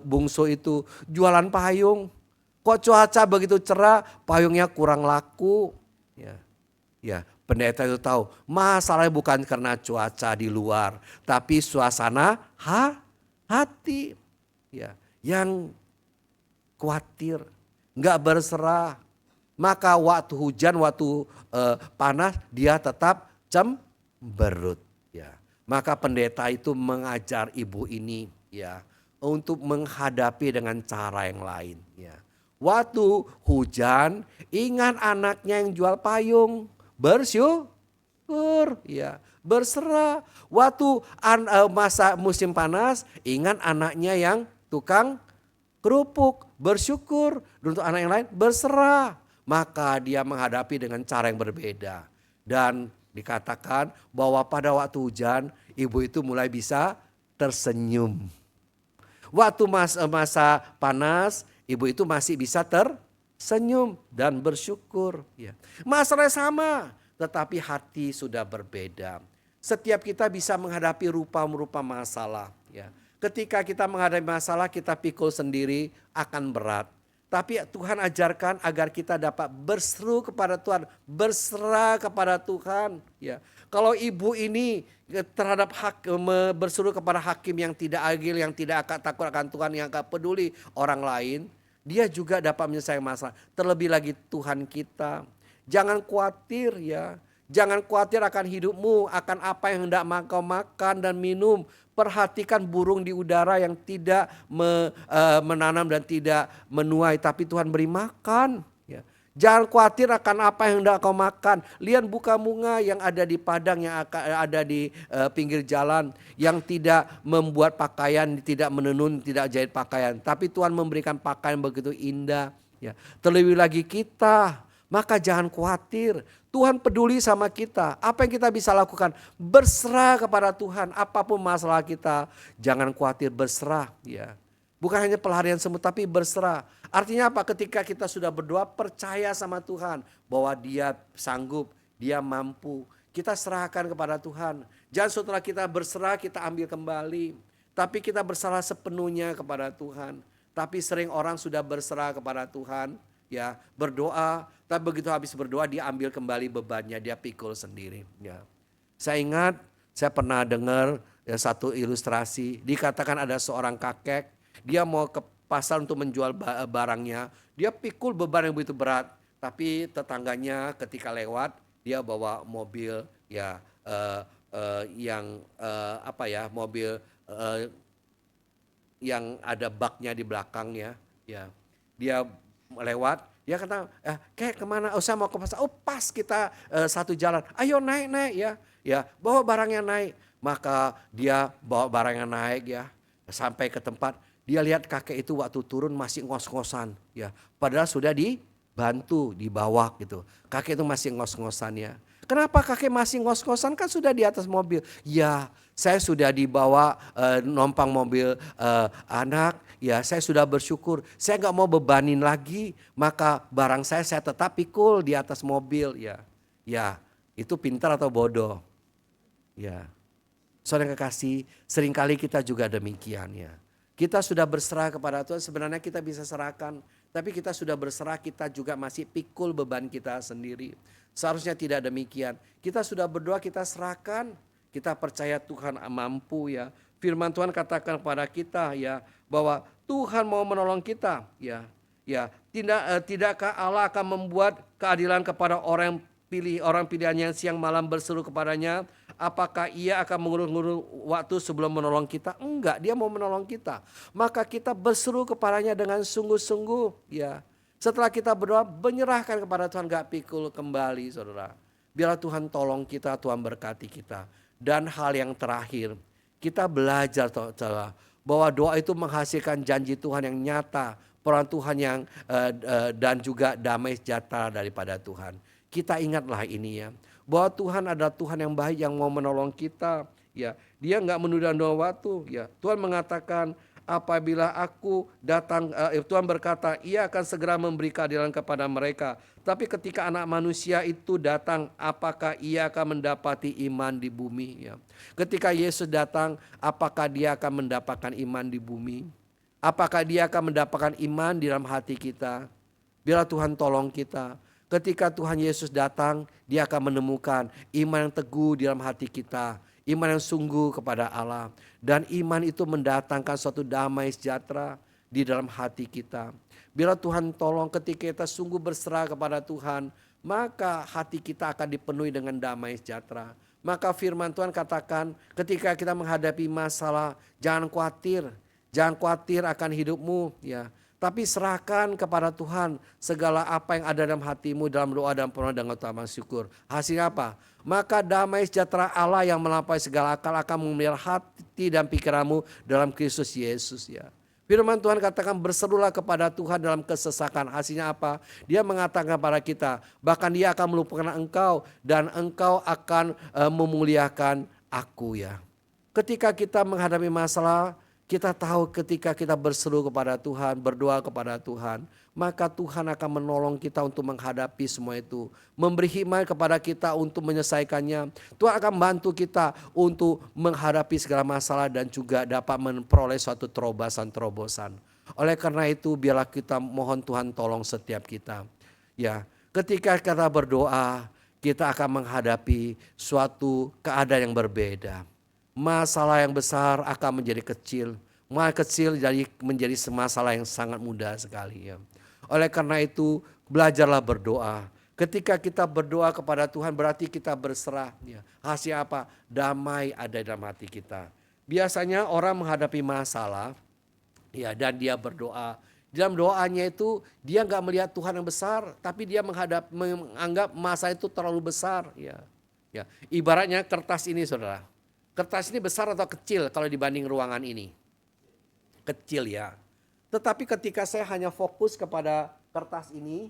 bungsu itu jualan payung. Kok cuaca begitu cerah, payungnya kurang laku." Ya, pendeta itu tahu masalahnya bukan karena cuaca di luar, tapi suasana hati. Ya, yang khawatir, nggak berserah. Maka waktu hujan, waktu panas dia tetap cemberut. Ya, maka pendeta itu mengajar ibu ini ya untuk menghadapi dengan cara yang lain. Ya. Waktu hujan, ingat anaknya yang jual payung, bersyukur, ya, berserah. Waktu masa musim panas, ingat anaknya yang tukang kerupuk, bersyukur. Untuk anak yang lain, berserah. maka dia menghadapi dengan cara yang berbeda. Dan dikatakan bahwa pada waktu hujan, ibu itu mulai bisa tersenyum. Waktu masa panas, ibu itu masih bisa tersenyum dan bersyukur. Ya. Masalahnya sama, tetapi hati sudah berbeda. Setiap kita bisa menghadapi rupa-rupa masalah. Ya. Ketika kita menghadapi masalah, kita pikul sendiri akan berat. Tapi Tuhan ajarkan agar kita dapat berseru kepada Tuhan, berserah kepada Tuhan. Ya. Kalau ibu ini terhadap berseru kepada hakim yang tidak adil, yang tidak akan takut akan Tuhan, yang akan peduli orang lain, dia juga dapat menyelesaikan masalah. Terlebih lagi Tuhan kita. Jangan khawatir ya. Jangan khawatir akan hidupmu, akan apa yang hendak kau makan dan minum. Perhatikan burung di udara yang tidak menanam dan tidak menuai, tapi Tuhan beri makan. Ya. Jangan khawatir akan apa yang hendak kau makan. Lihat bunga yang ada di padang, yang ada di pinggir jalan, yang tidak membuat pakaian, tidak menenun, tidak jahit pakaian. Tapi Tuhan memberikan pakaian begitu indah. Ya. Terlebih lagi kita, maka jangan khawatir. Tuhan peduli sama kita. Apa yang kita bisa lakukan? Berserah kepada Tuhan. Apapun masalah kita, jangan khawatir, berserah. Ya. Bukan hanya pelarian semut, tapi berserah. Artinya apa? Ketika kita sudah berdoa, percaya sama Tuhan bahwa Dia sanggup, Dia mampu. Kita serahkan kepada Tuhan. Jangan setelah kita berserah, kita ambil kembali. Tapi kita berserah sepenuhnya kepada Tuhan. Tapi sering orang sudah berserah kepada Tuhan, ya, berdoa, tapi begitu habis berdoa dia ambil kembali bebannya, dia pikul sendiri. Ya. Saya ingat, saya pernah dengar ya, satu ilustrasi, dikatakan ada seorang kakek, dia mau ke pasar untuk menjual barangnya, dia pikul beban yang begitu berat, tapi tetangganya ketika lewat, dia bawa mobil ya mobil yang ada baknya di belakangnya, ya, dia lewat, dia kata, kayak kemana? Oh, saya mau ke pasar. Oh, pas kita satu jalan. Ayo naik ya, bawa barangnya naik. Maka dia bawa barangnya naik ya, sampai ke tempat. Dia lihat kakek itu waktu turun masih ngos-ngosan ya, padahal sudah dibantu di bawah gitu. Kakek itu masih ngos-ngosan ya. Kenapa kakek masih ngos-ngosan? Kan sudah di atas mobil. Ya, saya sudah dibawa nompang mobil anak. Ya, saya sudah bersyukur. Saya nggak mau bebanin lagi. Maka barang saya tetap pikul di atas mobil. Ya, itu pintar atau bodoh? Ya, saudara kekasih, seringkali kita juga demikian ya. Kita sudah berserah kepada Tuhan. Sebenarnya kita bisa serahkan. Tapi kita sudah berserah, kita juga masih pikul beban kita sendiri. Seharusnya tidak demikian. Kita sudah berdoa, kita serahkan. Kita percaya Tuhan mampu ya. Firman Tuhan katakan kepada kita ya, bahwa Tuhan mau menolong kita ya. Tidakkah Allah akan membuat keadilan kepada orang pilihannya yang siang malam berseru kepadanya? Apakah Ia akan mengurung-urung waktu sebelum menolong kita? Enggak, Dia mau menolong kita. Maka kita berseru kepadanya dengan sungguh-sungguh ya. Setelah kita berdoa, menyerahkan kepada Tuhan, gak pikul kembali saudara. Biarlah Tuhan tolong kita, Tuhan berkati kita. Dan hal yang terakhir, kita belajar bahwa doa itu menghasilkan janji Tuhan yang nyata, peran Tuhan yang dan juga damai sejahtera daripada Tuhan. Kita ingatlah ini ya, bahwa Tuhan adalah Tuhan yang baik yang mau menolong kita. Ya, Dia nggak menunda-nunda waktu. Ya, Tuhan mengatakan apabila aku datang, Tuhan berkata, Ia akan segera memberi keadilan kepada mereka. Tapi ketika anak manusia itu datang, apakah Ia akan mendapati iman di bumi? Ya. Ketika Yesus datang, apakah Dia akan mendapatkan iman di bumi? Apakah Dia akan mendapatkan iman di dalam hati kita? Biarlah Tuhan tolong kita. Ketika Tuhan Yesus datang, Dia akan menemukan iman yang teguh di dalam hati kita. Iman yang sungguh kepada Allah. Dan iman itu mendatangkan suatu damai sejahtera di dalam hati kita. Bila Tuhan tolong ketika kita sungguh berserah kepada Tuhan, maka hati kita akan dipenuhi dengan damai sejahtera. Maka firman Tuhan katakan ketika kita menghadapi masalah, jangan khawatir. Jangan khawatir akan hidupmu ya. Tapi serahkan kepada Tuhan segala apa yang ada dalam hatimu dalam doa dan permohonan dengan ucapan syukur. Hasilnya apa? Maka damai sejahtera Allah yang melampaui segala akal akan memelihara hati dan pikiranmu dalam Kristus Yesus ya. Firman Tuhan katakan berserulah kepada Tuhan dalam kesesakan. Hasilnya apa? Dia mengatakan kepada kita, bahkan dia akan melupakan engkau dan engkau akan memuliakan aku ya. Ketika kita menghadapi masalah, kita tahu ketika kita berseru kepada Tuhan, berdoa kepada Tuhan, maka Tuhan akan menolong kita untuk menghadapi semua itu. Memberi hikmat kepada kita untuk menyelesaikannya. Tuhan akan bantu kita untuk menghadapi segala masalah dan juga dapat memperoleh suatu terobosan-terobosan. Oleh karena itu biarlah kita mohon Tuhan tolong setiap kita. Ya, ketika kita berdoa, kita akan menghadapi suatu keadaan yang berbeda. Masalah yang besar akan menjadi kecil. Masalah kecil jadi menjadi masalah yang sangat mudah sekali ya. Oleh karena itu belajarlah berdoa. Ketika kita berdoa kepada Tuhan berarti kita berserah. Ya. Hasil apa? Damai ada dalam hati kita. Biasanya orang menghadapi masalah ya, dan dia berdoa. Dalam doanya itu dia nggak melihat Tuhan yang besar, tapi dia menganggap masalah itu terlalu besar. Ya. Ya. Ibaratnya kertas ini saudara. Kertas ini besar atau kecil kalau dibanding ruangan ini? Kecil ya. Tetapi ketika saya hanya fokus kepada kertas ini,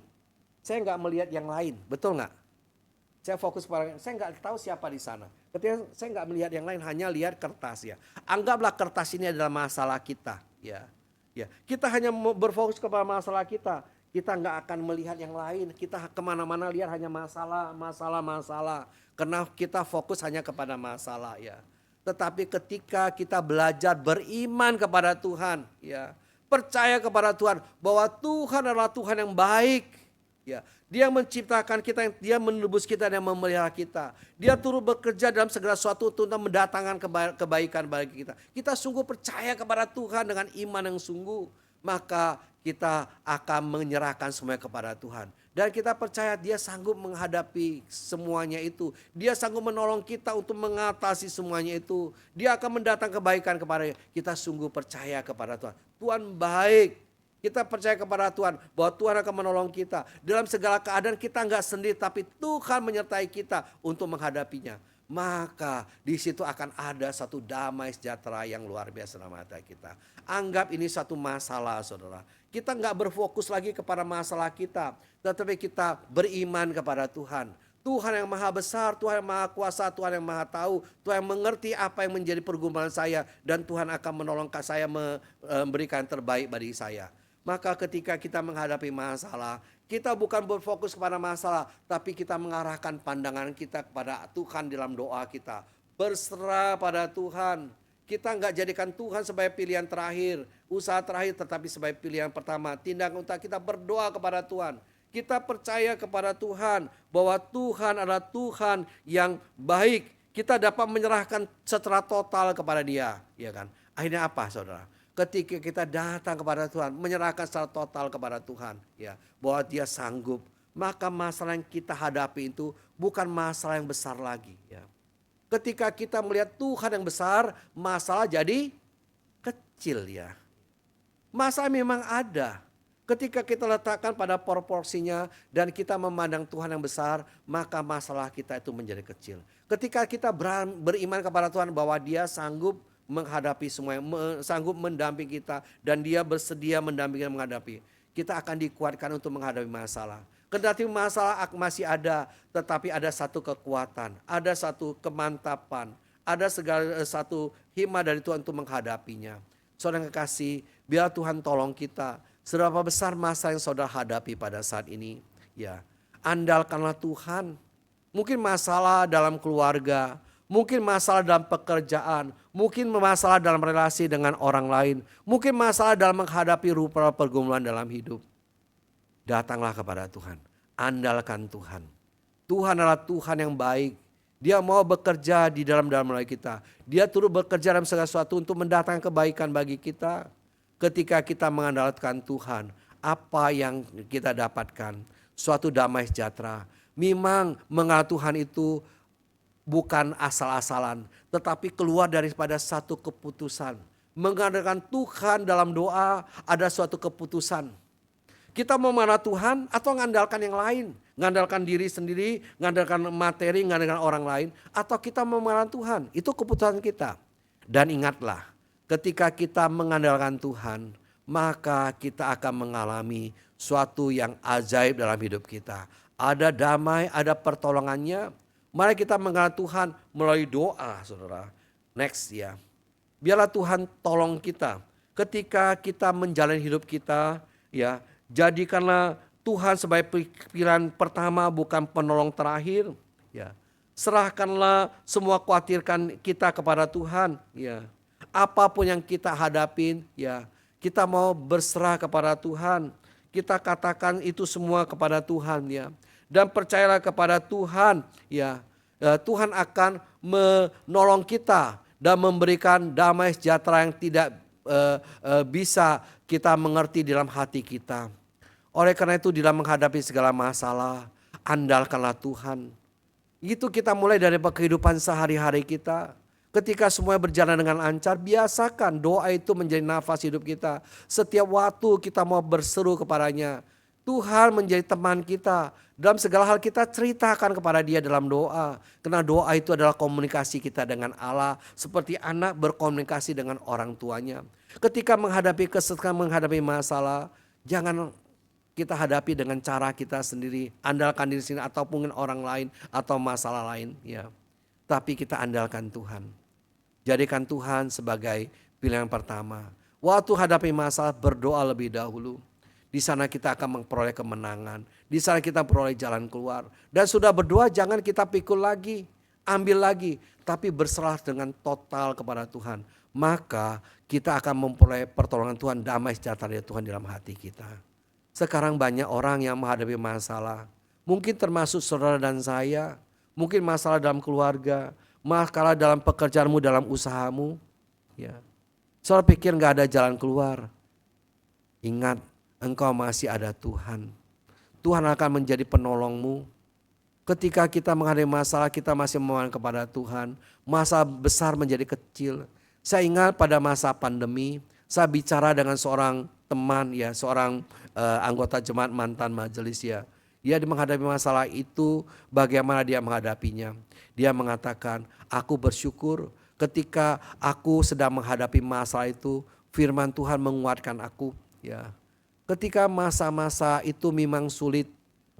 saya nggak melihat yang lain, betul nggak? Saya fokus pada, saya nggak tahu siapa di sana. Ketika saya nggak melihat yang lain, hanya lihat kertas ya. Anggaplah kertas ini adalah masalah kita ya. Ya, kita hanya berfokus kepada masalah kita. Kita nggak akan melihat yang lain. Kita kemana-mana lihat hanya masalah. Karena kita fokus hanya kepada masalah ya. Tetapi ketika kita belajar beriman kepada Tuhan, ya, percaya kepada Tuhan bahwa Tuhan adalah Tuhan yang baik, ya, Dia menciptakan kita, Dia menebus kita dan memelihara kita. Dia turut bekerja dalam segala sesuatu untuk mendatangkan kebaikan bagi kita. Kita sungguh percaya kepada Tuhan dengan iman yang sungguh, maka kita akan menyerahkan semuanya kepada Tuhan. Dan kita percaya Dia sanggup menghadapi semuanya itu. Dia sanggup menolong kita untuk mengatasi semuanya itu. Dia akan mendatangkan kebaikan kepada kita. Sungguh percaya kepada Tuhan. Tuhan baik. Kita percaya kepada Tuhan bahwa Tuhan akan menolong kita. Dalam segala keadaan kita enggak sendiri, tapi Tuhan menyertai kita untuk menghadapinya. Maka di situ akan ada satu damai sejahtera yang luar biasa dalam hati kita. Anggap ini satu masalah saudara. Kita enggak berfokus lagi kepada masalah kita, tetapi kita beriman kepada Tuhan. Tuhan yang maha besar, Tuhan yang maha kuasa, Tuhan yang maha tahu, Tuhan yang mengerti apa yang menjadi pergumulan saya. Dan Tuhan akan menolong saya memberikan terbaik bagi saya. Maka ketika kita menghadapi masalah, kita bukan berfokus kepada masalah, tapi kita mengarahkan pandangan kita kepada Tuhan dalam doa kita. Berserah pada Tuhan. Kita enggak jadikan Tuhan sebagai pilihan terakhir, usaha terakhir, tetapi sebagai pilihan pertama. Tindakan utama kita berdoa kepada Tuhan. Kita percaya kepada Tuhan bahwa Tuhan adalah Tuhan yang baik. Kita dapat menyerahkan secara total kepada Dia, ya kan? Akhirnya apa, saudara? Ketika kita datang kepada Tuhan, menyerahkan secara total kepada Tuhan, ya, bahwa Dia sanggup, maka masalah yang kita hadapi itu bukan masalah yang besar lagi, ya. Ketika kita melihat Tuhan yang besar, masalah jadi kecil, ya. Masalah memang ada. Ketika kita letakkan pada proporsinya dan kita memandang Tuhan yang besar, maka masalah kita itu menjadi kecil. Ketika kita beriman kepada Tuhan bahwa Dia sanggup menghadapi semuanya, sanggup mendampingi kita, dan Dia bersedia mendampingi dan menghadapi, kita akan dikuatkan untuk menghadapi masalah. Kendati masalah masih ada, tetapi ada satu kekuatan, ada satu kemantapan, ada segala satu hikmat dari Tuhan untuk menghadapinya. Saudara yang kekasih, biar Tuhan tolong kita. Seberapa besar masalah yang saudara hadapi pada saat ini, ya, andalkanlah Tuhan. Mungkin masalah dalam keluarga, mungkin masalah dalam pekerjaan, mungkin masalah dalam relasi dengan orang lain, mungkin masalah dalam menghadapi rupa pergumulan dalam hidup. Datanglah kepada Tuhan, andalkan Tuhan. Tuhan adalah Tuhan yang baik. Dia mau bekerja di dalam kita. Dia turut bekerja dalam segala sesuatu untuk mendatangkan kebaikan bagi kita. Ketika kita mengandalkan Tuhan, apa yang kita dapatkan? Suatu damai sejahtera. Memang mengenal Tuhan itu bukan asal-asalan, tetapi keluar daripada satu keputusan. Mengandalkan Tuhan dalam doa ada suatu keputusan. Kita mau mengenal Tuhan atau mengandalkan yang lain? Mengandalkan diri sendiri, mengandalkan materi, mengandalkan orang lain. Atau kita mau mengenal Tuhan, itu keputusan kita. Dan ingatlah, ketika kita mengandalkan Tuhan, maka kita akan mengalami suatu yang ajaib dalam hidup kita. Ada damai, ada pertolongannya. Mari kita mengenal Tuhan melalui doa, saudara. Next ya. Biarlah Tuhan tolong kita ketika kita menjalani hidup kita, ya. Jadikanlah Tuhan sebagai pikiran pertama, bukan penolong terakhir, ya. Serahkanlah semua khawatirkan kita kepada Tuhan, ya. Apapun yang kita hadapin, ya, kita mau berserah kepada Tuhan. Kita katakan itu semua kepada Tuhan, ya. Dan percayalah kepada Tuhan, ya. Tuhan akan menolong kita dan memberikan damai sejahtera yang tidak bisa kita mengerti dalam hati kita. Oleh karena itu dalam menghadapi segala masalah, andalkanlah Tuhan. Itu kita mulai dari kehidupan sehari-hari kita. Ketika semuanya berjalan dengan lancar, biasakan doa itu menjadi nafas hidup kita. Setiap waktu kita mau berseru kepadanya. Tuhan menjadi teman kita. Dalam segala hal kita ceritakan kepada Dia dalam doa. Karena doa itu adalah komunikasi kita dengan Allah. Seperti anak berkomunikasi dengan orang tuanya. Ketika menghadapi kesulitan, menghadapi masalah, jangan kita hadapi dengan cara kita sendiri. Andalkan diri sendiri atau mungkin orang lain atau masalah lain. Ya. Tapi kita andalkan Tuhan. Jadikan Tuhan sebagai pilihan pertama. Waktu hadapi masalah, berdoa lebih dahulu. Di sana kita akan memperoleh kemenangan. Di sana kita memperoleh jalan keluar. Dan sudah berdoa, jangan kita pikul lagi. Ambil lagi. Tapi berserah dengan total kepada Tuhan. Maka kita akan memperoleh pertolongan Tuhan, damai sejahtera dari Tuhan dalam hati kita. Sekarang banyak orang yang menghadapi masalah. Mungkin termasuk saudara dan saya. Mungkin masalah dalam keluarga. Masalah dalam pekerjaanmu, dalam usahamu. Ya. Saudara pikir gak ada jalan keluar. Ingat, engkau masih ada Tuhan. Tuhan akan menjadi penolongmu. Ketika kita menghadapi masalah, kita masih memohon kepada Tuhan. Masalah besar menjadi kecil. Saya ingat pada masa pandemi, saya bicara dengan seorang teman, ya, seorang anggota jemaat mantan majelis, ya. Dia menghadapi masalah itu, bagaimana dia menghadapinya. Dia mengatakan, aku bersyukur ketika aku sedang menghadapi masalah itu, firman Tuhan menguatkan aku, ya. Ketika masa-masa itu memang sulit,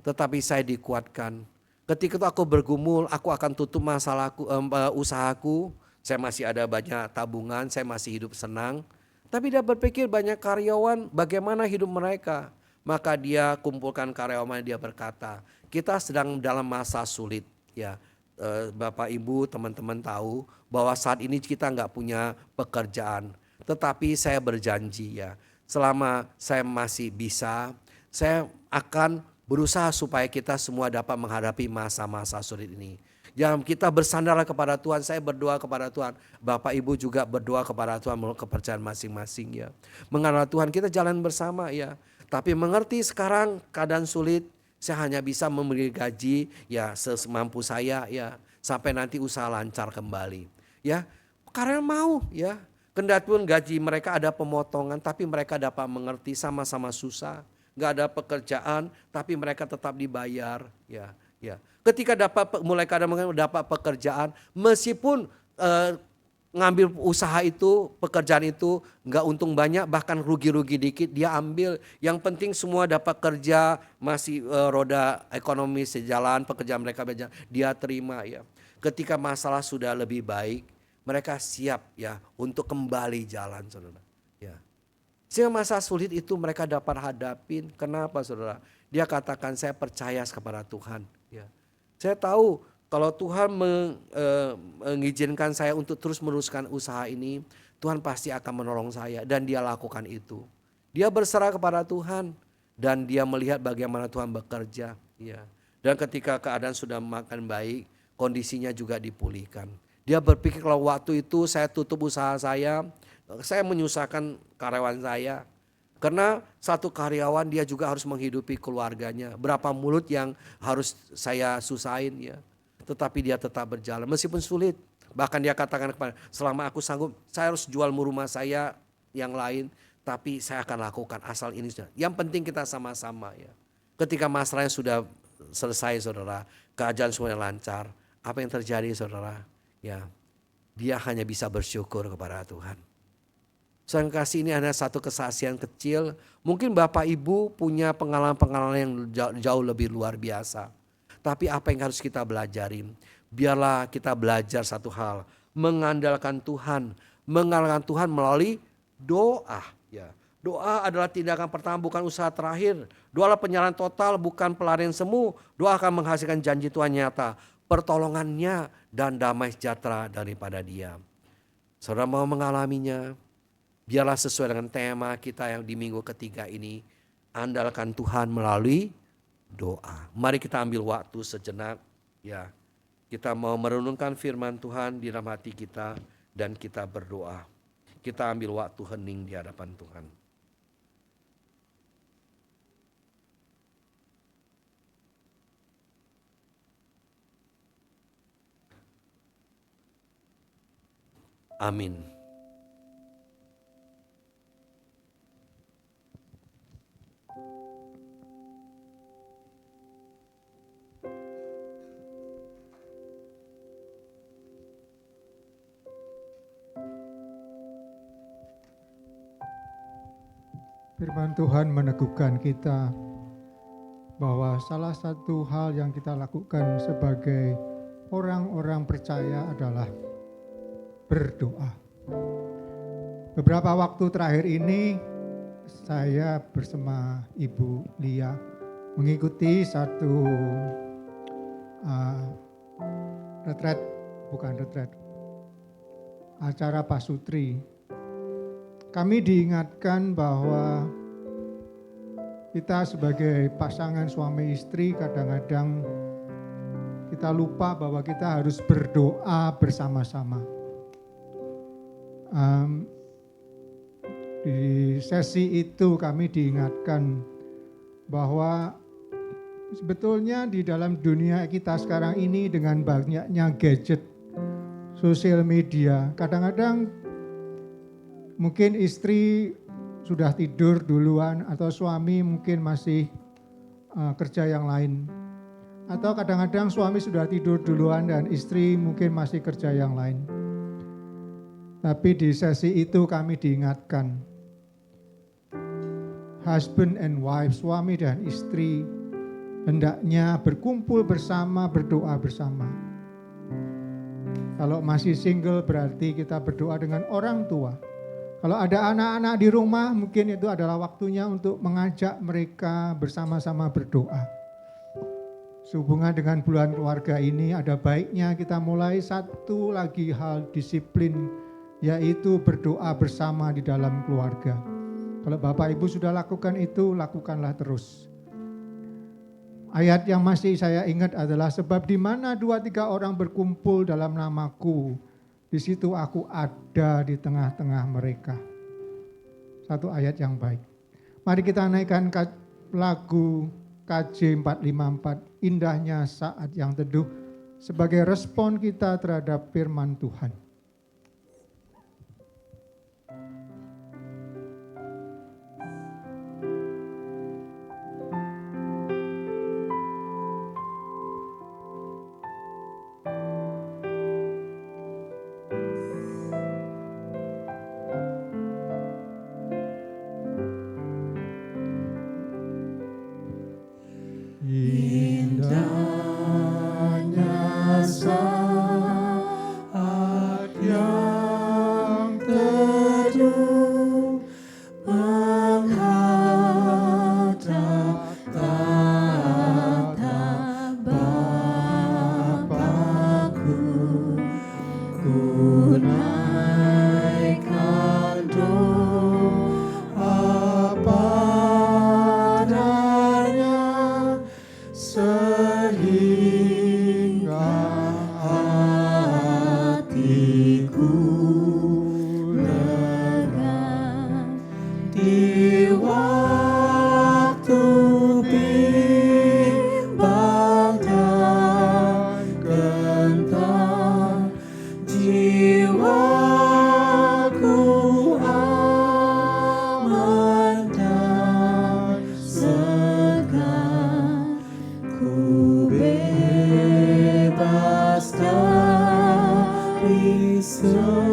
tetapi saya dikuatkan. Ketika itu aku bergumul, aku akan tutup masalahku, usahaku. Saya masih ada banyak tabungan, saya masih hidup senang. Tapi dia berpikir banyak karyawan, bagaimana hidup mereka. Maka dia kumpulkan karyawan, dia berkata, kita sedang dalam masa sulit. Ya, Bapak Ibu teman-teman tahu bahwa saat ini kita nggak punya pekerjaan. Tetapi saya berjanji, ya, selama saya masih bisa, saya akan berusaha supaya kita semua dapat menghadapi masa-masa sulit ini. Jangan kita bersandarlah kepada Tuhan, saya berdoa kepada Tuhan. Bapak Ibu juga berdoa kepada Tuhan menurut kepercayaan masing-masing, ya. Mengenal Tuhan kita jalan bersama, ya. Tapi mengerti sekarang keadaan sulit, saya hanya bisa memberi gaji, ya, semampu saya, ya, sampai nanti usaha lancar kembali, ya. Karena mau, ya. Kendatipun gaji mereka ada pemotongan, tapi mereka dapat mengerti sama-sama susah. Gak ada pekerjaan, tapi mereka tetap dibayar, ya, ya. Ketika mulai dapat pekerjaan, meskipun ngambil usaha itu, pekerjaan itu nggak untung banyak, bahkan rugi-rugi dikit, dia ambil. Yang penting semua dapat kerja, masih roda ekonomi sejalan, pekerjaan mereka berjalan, dia terima, ya. Ketika masalah sudah lebih baik, mereka siap, ya, untuk kembali jalan, saudara. Ya. Sehingga masa sulit itu mereka dapat hadapin. Kenapa, saudara? Dia katakan, saya percaya kepada Tuhan. Ya. Saya tahu kalau Tuhan mengizinkan saya untuk terus meneruskan usaha ini, Tuhan pasti akan menolong saya, dan dia lakukan itu. Dia berserah kepada Tuhan dan dia melihat bagaimana Tuhan bekerja, ya. Dan ketika keadaan sudah makin baik, kondisinya juga dipulihkan. Dia berpikir kalau waktu itu saya tutup usaha saya menyusahkan karyawan saya. Karena satu karyawan dia juga harus menghidupi keluarganya. Berapa mulut yang harus saya susahin, ya. Tetapi dia tetap berjalan meskipun sulit. Bahkan dia katakan kepada, selama aku sanggup, saya harus jual rumah saya yang lain, tapi saya akan lakukan asal ini sudah. Yang penting kita sama-sama, ya. Ketika masalahnya sudah selesai, saudara, keadaan semuanya lancar, apa yang terjadi, saudara? Ya, dia hanya bisa bersyukur kepada Tuhan. Saudara kasih, ini ada satu kesaksian kecil. Mungkin Bapak Ibu punya pengalaman-pengalaman yang jauh lebih luar biasa. Tapi apa yang harus kita belajarin? Biarlah kita belajar satu hal, mengandalkan Tuhan melalui doa. Ya, doa adalah tindakan pertama, bukan usaha terakhir. Doa adalah penyerahan total, bukan pelarian semu. Doa akan menghasilkan janji Tuhan nyata, pertolongannya dan damai sejahtera daripada Dia. Saudara mau mengalaminya? Biarlah sesuai dengan tema kita yang di minggu ketiga ini, andalkan Tuhan melalui doa. Mari kita ambil waktu sejenak, ya. Kita mau merenungkan firman Tuhan di dalam hati kita dan kita berdoa. Kita ambil waktu hening di hadapan Tuhan. Amin. Firman Tuhan meneguhkan kita bahwa salah satu hal yang kita lakukan sebagai orang-orang percaya adalah berdoa. Beberapa waktu terakhir ini saya bersama Ibu Lia mengikuti satu acara pasutri. Kami diingatkan bahwa kita sebagai pasangan suami istri kadang-kadang kita lupa bahwa kita harus berdoa bersama-sama. Di sesi itu kami diingatkan bahwa sebetulnya di dalam dunia kita sekarang ini dengan banyaknya gadget, sosial media, kadang-kadang mungkin istri sudah tidur duluan atau suami mungkin masih kerja yang lain. Atau kadang-kadang suami sudah tidur duluan dan istri mungkin masih kerja yang lain. Tapi di sesi itu kami diingatkan, husband and wife, suami dan istri hendaknya berkumpul bersama, berdoa bersama. Kalau masih single berarti kita berdoa dengan orang tua. Kalau ada anak-anak di rumah, mungkin itu adalah waktunya untuk mengajak mereka bersama-sama berdoa. Sehubungan dengan bulan keluarga ini, ada baiknya kita mulai satu lagi hal disiplin, yaitu berdoa bersama di dalam keluarga. Kalau Bapak Ibu sudah lakukan itu, lakukanlah terus. Ayat yang masih saya ingat adalah sebab di mana 2-3 orang berkumpul dalam namaku, di situ aku ada di tengah-tengah mereka. Satu ayat yang baik. Mari kita naikkan lagu KJ 454, Indahnya Saat Yang Teduh, sebagai respon kita terhadap firman Tuhan. Indahnya saat yang teduh menghadap tatap Bapa-Ku, ku naikkan doa padanya sehingga hatiku lega di waktu bimbang dan gentar, jiwaku aman dan segar. Ku bebas dari seteru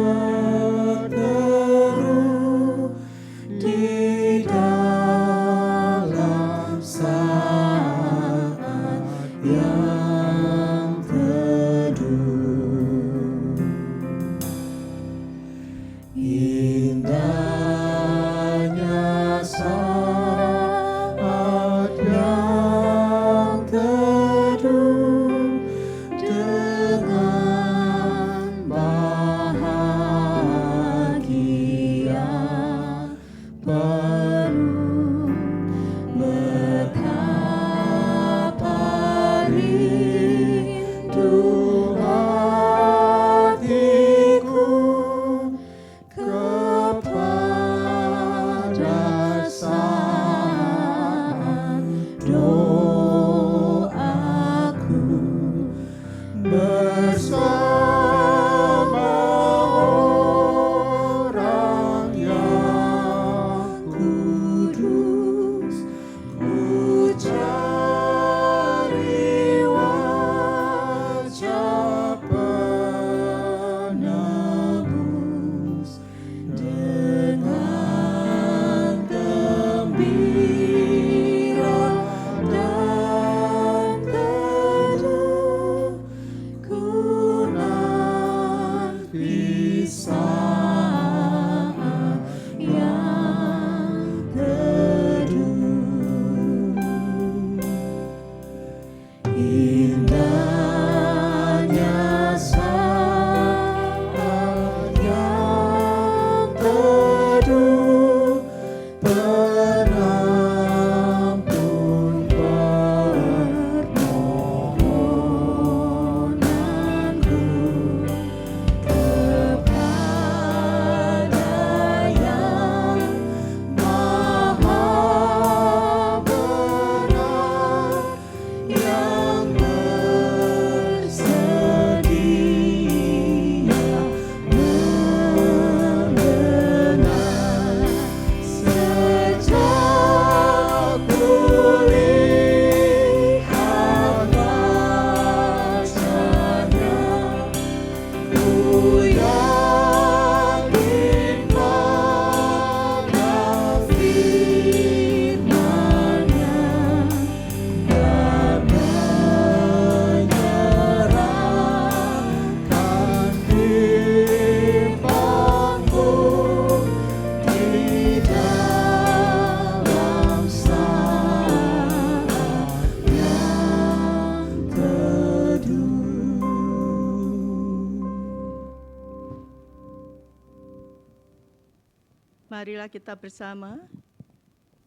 Marilah kita bersama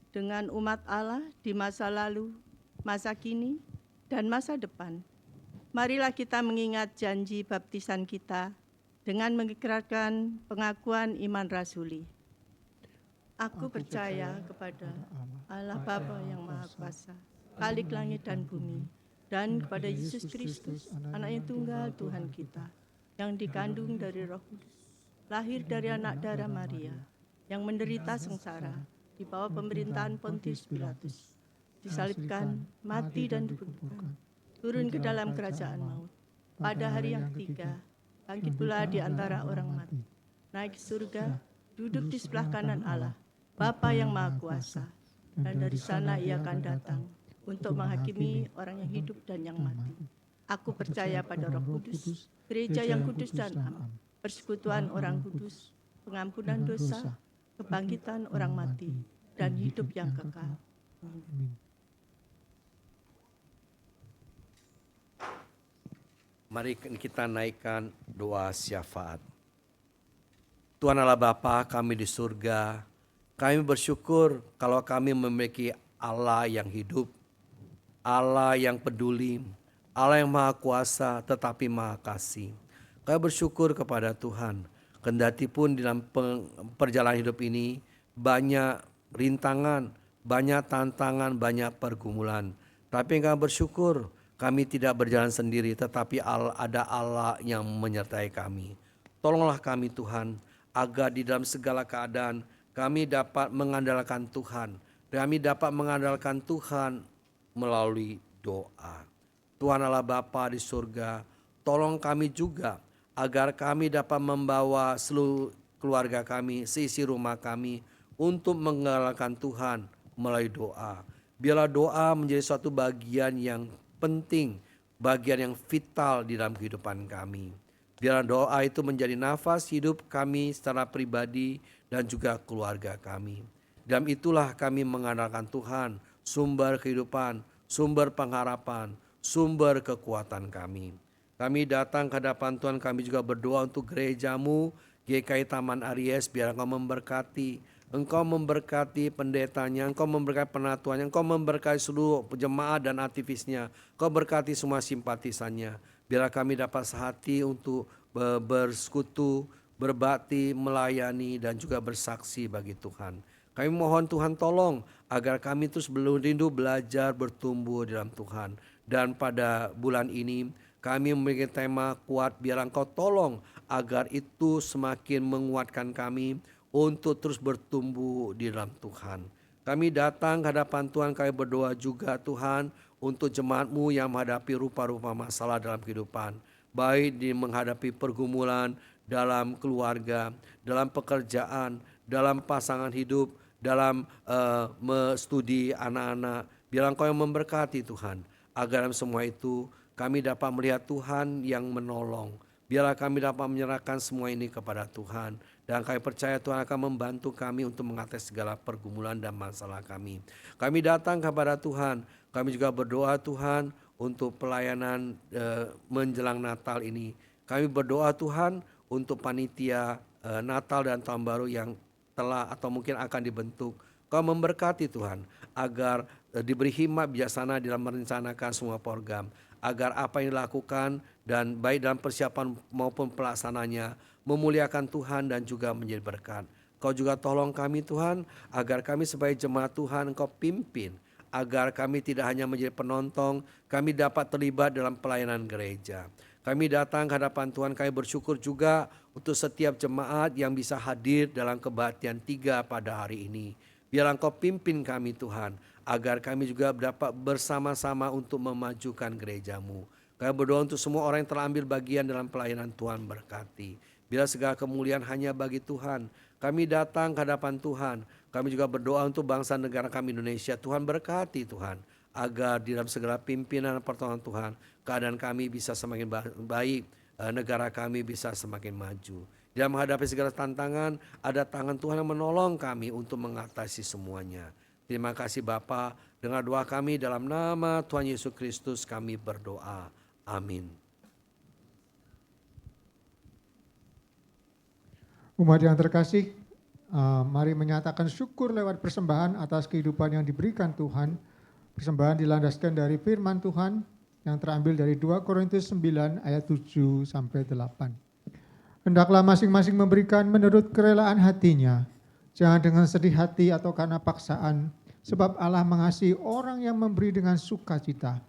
dengan umat Allah di masa lalu, masa kini, dan masa depan. Marilah kita mengingat janji baptisan kita dengan mengikrarkan pengakuan iman rasuli. Aku percaya kepada Allah Bapa yang Maha Kuasa, Khalik langit dan bumi, dan kepada Yesus Kristus, Anak yang tunggal Tuhan kita, yang dikandung dari Roh Kudus, lahir dari anak darah Maria, yang menderita sengsara di bawah pemerintahan Pontius Pilatus, disalibkan, mati dan dikuburkan, turun ke dalam kerajaan maut. Pada hari yang ketiga, bangkit pula di antara orang mati, naik ke surga, duduk di sebelah kanan Allah, Bapa yang Maha Kuasa, dan dari sana ia akan datang untuk menghakimi orang yang hidup dan yang mati. Aku percaya pada Roh Kudus, gereja yang kudus dan am, persekutuan orang kudus, pengampunan dosa, kebangkitan orang mati, dan hidup yang kekal. Amin. Mari kita naikkan doa syafaat. Tuhan Allah Bapa kami di surga, kami bersyukur kalau kami memiliki Allah yang hidup, Allah yang peduli, Allah yang Maha Kuasa tetapi Maha Kasih. Kami bersyukur kepada Tuhan, kendati pun dalam perjalanan hidup ini banyak rintangan, banyak tantangan, banyak pergumulan. Tapi kami bersyukur kami tidak berjalan sendiri, tetapi ada Allah yang menyertai kami. Tolonglah kami Tuhan, agar di dalam segala keadaan kami dapat mengandalkan Tuhan. Kami dapat mengandalkan Tuhan melalui doa. Tuhan Allah Bapa di surga, tolong kami juga agar kami dapat membawa seluruh keluarga kami, seisi rumah kami untuk mengandalkan Tuhan melalui doa. Biarlah doa menjadi suatu bagian yang penting, bagian yang vital di dalam kehidupan kami. Biarlah doa itu menjadi nafas hidup kami secara pribadi dan juga keluarga kami. Dalam itulah kami mengandalkan Tuhan, sumber kehidupan, sumber pengharapan, sumber kekuatan kami. Kami datang ke hadapan Tuhan, kami juga berdoa untuk gerejamu, GKI Taman Aries, biar Engkau memberkati. Engkau memberkati pendetanya, Engkau memberkati penatuannya, Engkau memberkati seluruh jemaat dan aktivisnya, Engkau berkati semua simpatisannya. Biarlah kami dapat sehati untuk bersekutu, berbakti, melayani, dan juga bersaksi bagi Tuhan. Kami mohon Tuhan tolong agar kami terus rindu belajar bertumbuh dalam Tuhan. Dan pada bulan ini kami memiliki tema kuat, biar Engkau tolong agar itu semakin menguatkan kami untuk terus bertumbuh di dalam Tuhan. Kami datang ke hadapan Tuhan, kami berdoa juga Tuhan untuk jemaat-Mu yang menghadapi rupa-rupa masalah dalam kehidupan. Baik di menghadapi pergumulan dalam keluarga, dalam pekerjaan, dalam pasangan hidup, dalam studi anak-anak. Biar Engkau yang memberkati Tuhan, agar dalam semua itu kami dapat melihat Tuhan yang menolong. Biarlah kami dapat menyerahkan semua ini kepada Tuhan. Dan kami percaya Tuhan akan membantu kami untuk mengatasi segala pergumulan dan masalah kami. Kami datang kepada Tuhan. Kami juga berdoa Tuhan untuk pelayanan menjelang Natal ini. Kami berdoa Tuhan untuk panitia Natal dan Tahun Baru yang telah atau mungkin akan dibentuk. Kau memberkati Tuhan agar diberi hikmat bijaksana dalam merencanakan semua program. Agar apa yang dilakukan dan baik dalam persiapan maupun pelaksananya memuliakan Tuhan dan juga menjadi berkat. Kau juga tolong kami Tuhan agar kami sebagai jemaat Tuhan Engkau pimpin. Agar kami tidak hanya menjadi penonton, kami dapat terlibat dalam pelayanan gereja. Kami datang ke hadapan Tuhan, kami bersyukur juga untuk setiap jemaat yang bisa hadir dalam kebaktian 3 pada hari ini. Biarlah Engkau pimpin kami Tuhan, agar kami juga dapat bersama-sama untuk memajukan gereja-Mu. Kami berdoa untuk semua orang yang telah ambil bagian dalam pelayanan Tuhan berkati. Bila segala kemuliaan hanya bagi Tuhan, kami datang ke hadapan Tuhan. Kami juga berdoa untuk bangsa negara kami Indonesia. Tuhan berkati Tuhan, agar di dalam segala pimpinan dan pertolongan Tuhan, keadaan kami bisa semakin baik, negara kami bisa semakin maju. Dalam menghadapi segala tantangan, ada tangan Tuhan yang menolong kami untuk mengatasi semuanya. Terima kasih Bapa, dengar doa kami dalam nama Tuhan Yesus Kristus kami berdoa. Amin. Umat yang terkasih, Mari menyatakan syukur lewat persembahan atas kehidupan yang diberikan Tuhan. Persembahan dilandaskan dari firman Tuhan yang terambil dari 2 Korintus 9 ayat 7 sampai 8. Hendaklah masing-masing memberikan menurut kerelaan hatinya, jangan dengan sedih hati atau karena paksaan, sebab Allah mengasihi orang yang memberi dengan sukacita.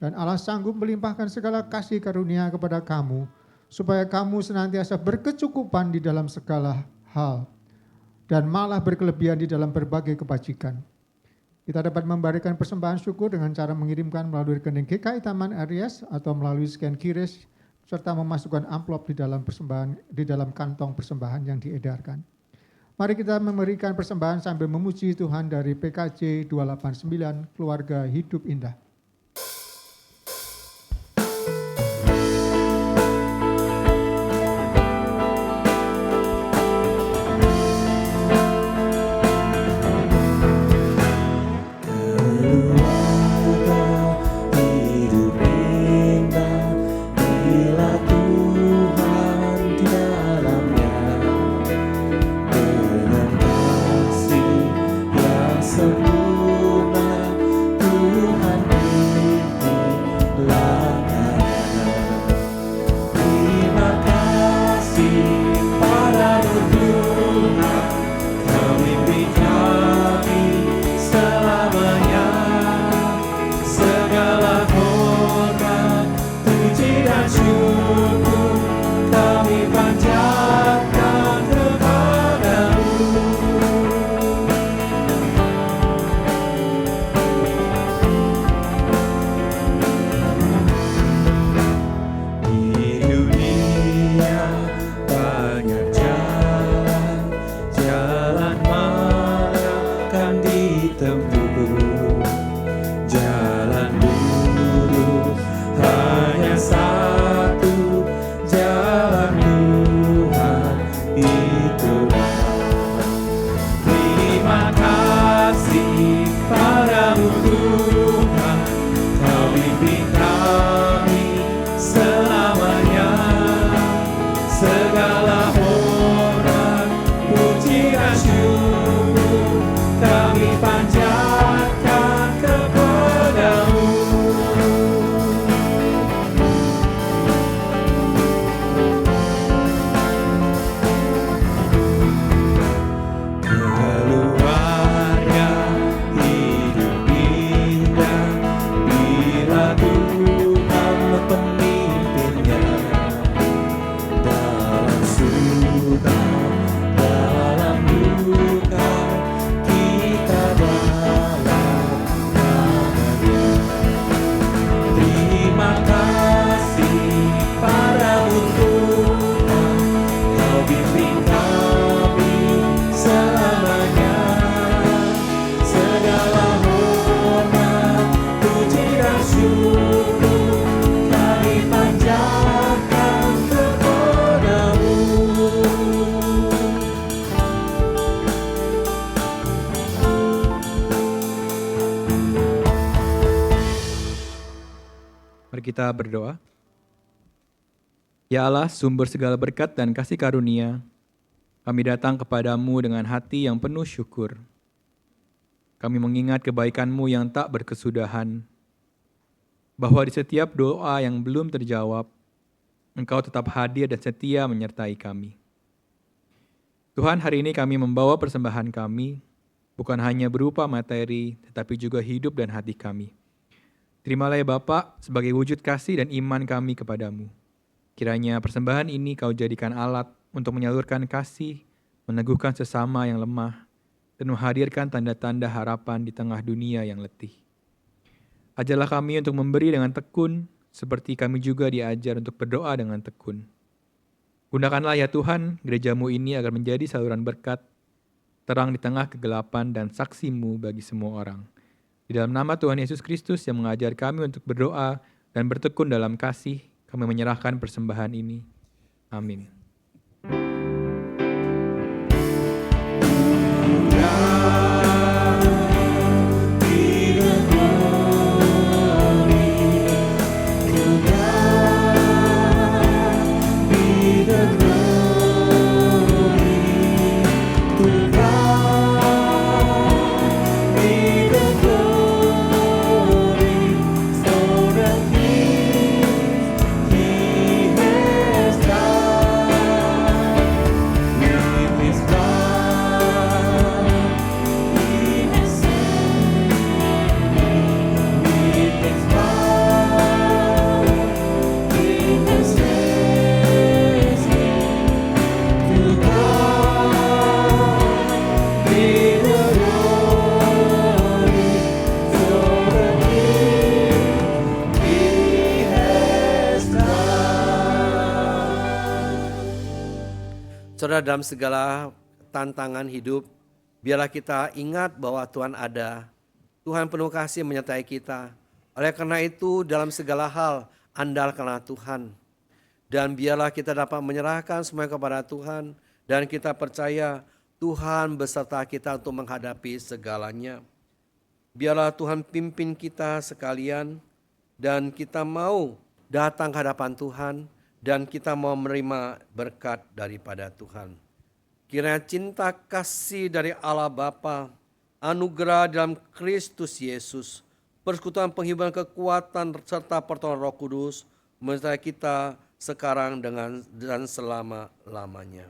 Dan Allah sanggup melimpahkan segala kasih karunia kepada kamu, supaya kamu senantiasa berkecukupan di dalam segala hal, dan malah berkelebihan di dalam berbagai kebajikan. Kita dapat memberikan persembahan syukur dengan cara mengirimkan melalui rekening GKI Taman Aries atau melalui scan QRIS, serta memasukkan amplop di dalam kantong persembahan yang diedarkan. Mari kita memberikan persembahan sambil memuji Tuhan dari PKJ 289, Keluarga Hidup Indah. Kita berdoa. Ya Allah, sumber segala berkat dan kasih karunia, kami datang kepadamu dengan hati yang penuh syukur. Kami mengingat kebaikan-Mu yang tak berkesudahan, bahwa di setiap doa yang belum terjawab, Engkau tetap hadir dan setia menyertai kami. Tuhan, hari ini kami membawa persembahan kami, bukan hanya berupa materi, tetapi juga hidup dan hati kami. Terimalah ya Bapa sebagai wujud kasih dan iman kami kepadamu. Kiranya persembahan ini Kau jadikan alat untuk menyalurkan kasih, meneguhkan sesama yang lemah, dan menghadirkan tanda-tanda harapan di tengah dunia yang letih. Ajarlah kami untuk memberi dengan tekun, seperti kami juga diajar untuk berdoa dengan tekun. Gunakanlah ya Tuhan gereja-Mu ini agar menjadi saluran berkat, terang di tengah kegelapan dan saksi-Mu bagi semua orang. Di dalam nama Tuhan Yesus Kristus yang mengajar kami untuk berdoa dan bertekun dalam kasih, kami menyerahkan persembahan ini. Amin. To Saudara, dalam segala tantangan hidup, biarlah kita ingat bahwa Tuhan ada. Tuhan penuh kasih menyertai kita. Oleh karena itu, dalam segala hal, andalkanlah Tuhan. Dan biarlah kita dapat menyerahkan semuanya kepada Tuhan. Dan kita percaya Tuhan beserta kita untuk menghadapi segalanya. Biarlah Tuhan pimpin kita sekalian. Dan kita mau datang ke hadapan Tuhan. Dan kita mau menerima berkat daripada Tuhan. Kiranya cinta kasih dari Allah Bapa, anugerah dalam Kristus Yesus, persekutuan penghiburan kekuatan serta pertolongan Roh Kudus menyertai kita sekarang dan selama-lamanya.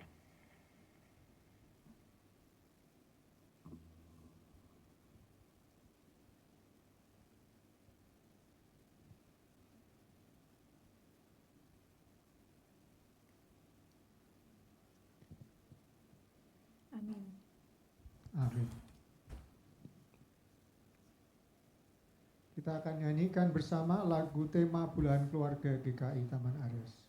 Amin. Kita akan nyanyikan bersama lagu tema Bulan Keluarga GKI Taman Aries.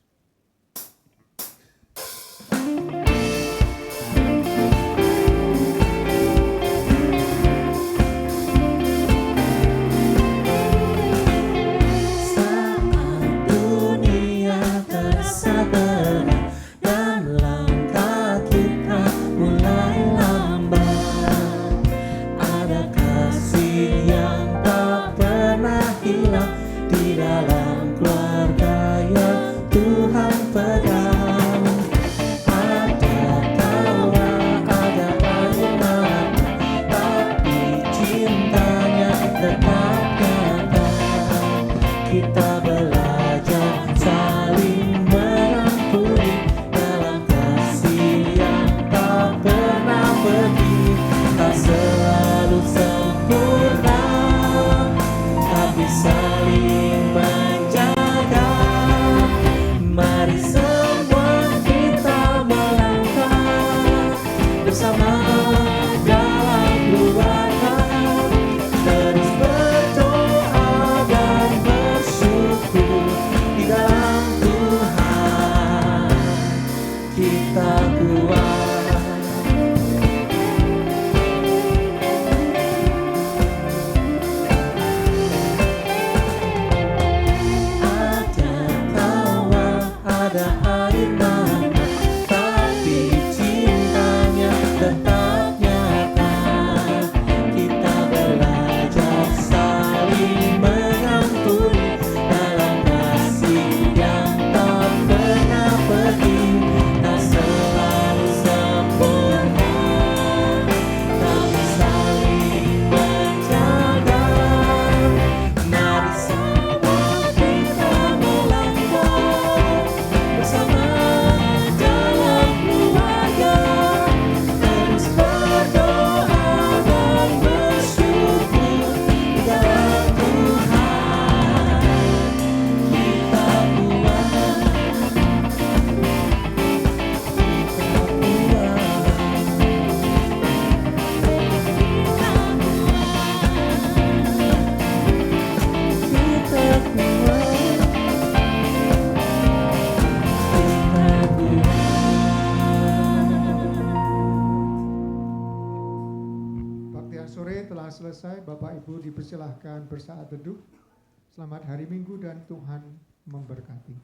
Selesai, Bapak Ibu dipersilahkan bersaat teduh. Selamat hari Minggu dan Tuhan memberkati.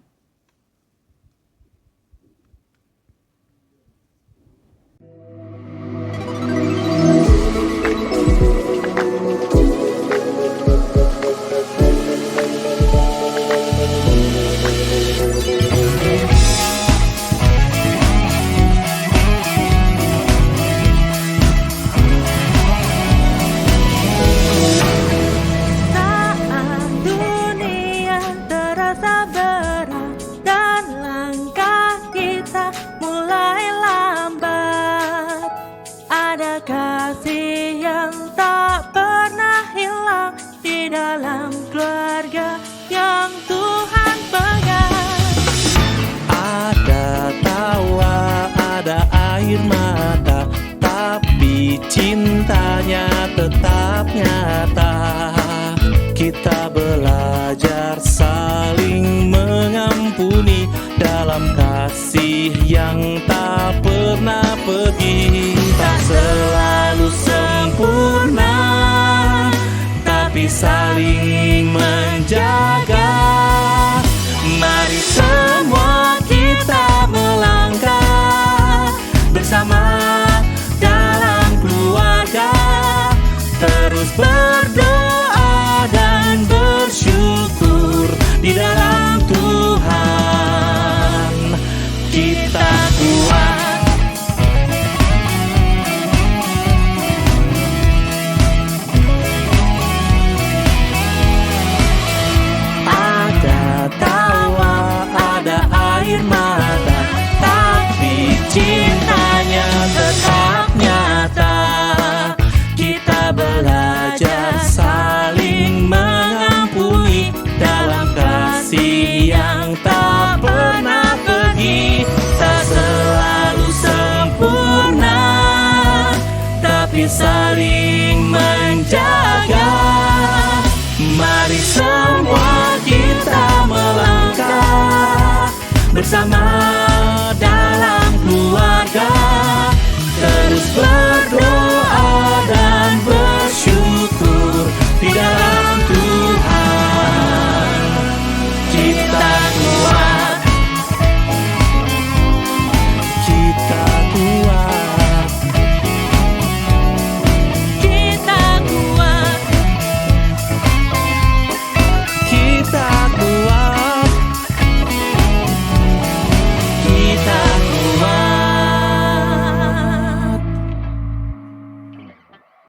Saat dunia terasa berat, kasih yang tak pernah pergi, tak selalu sempurna, tapi saling menjaga. Mari semua kita melangkah bersama dalam keluarga, terus berdoa dan bersyukur di dalam Tuhan. Kita kuat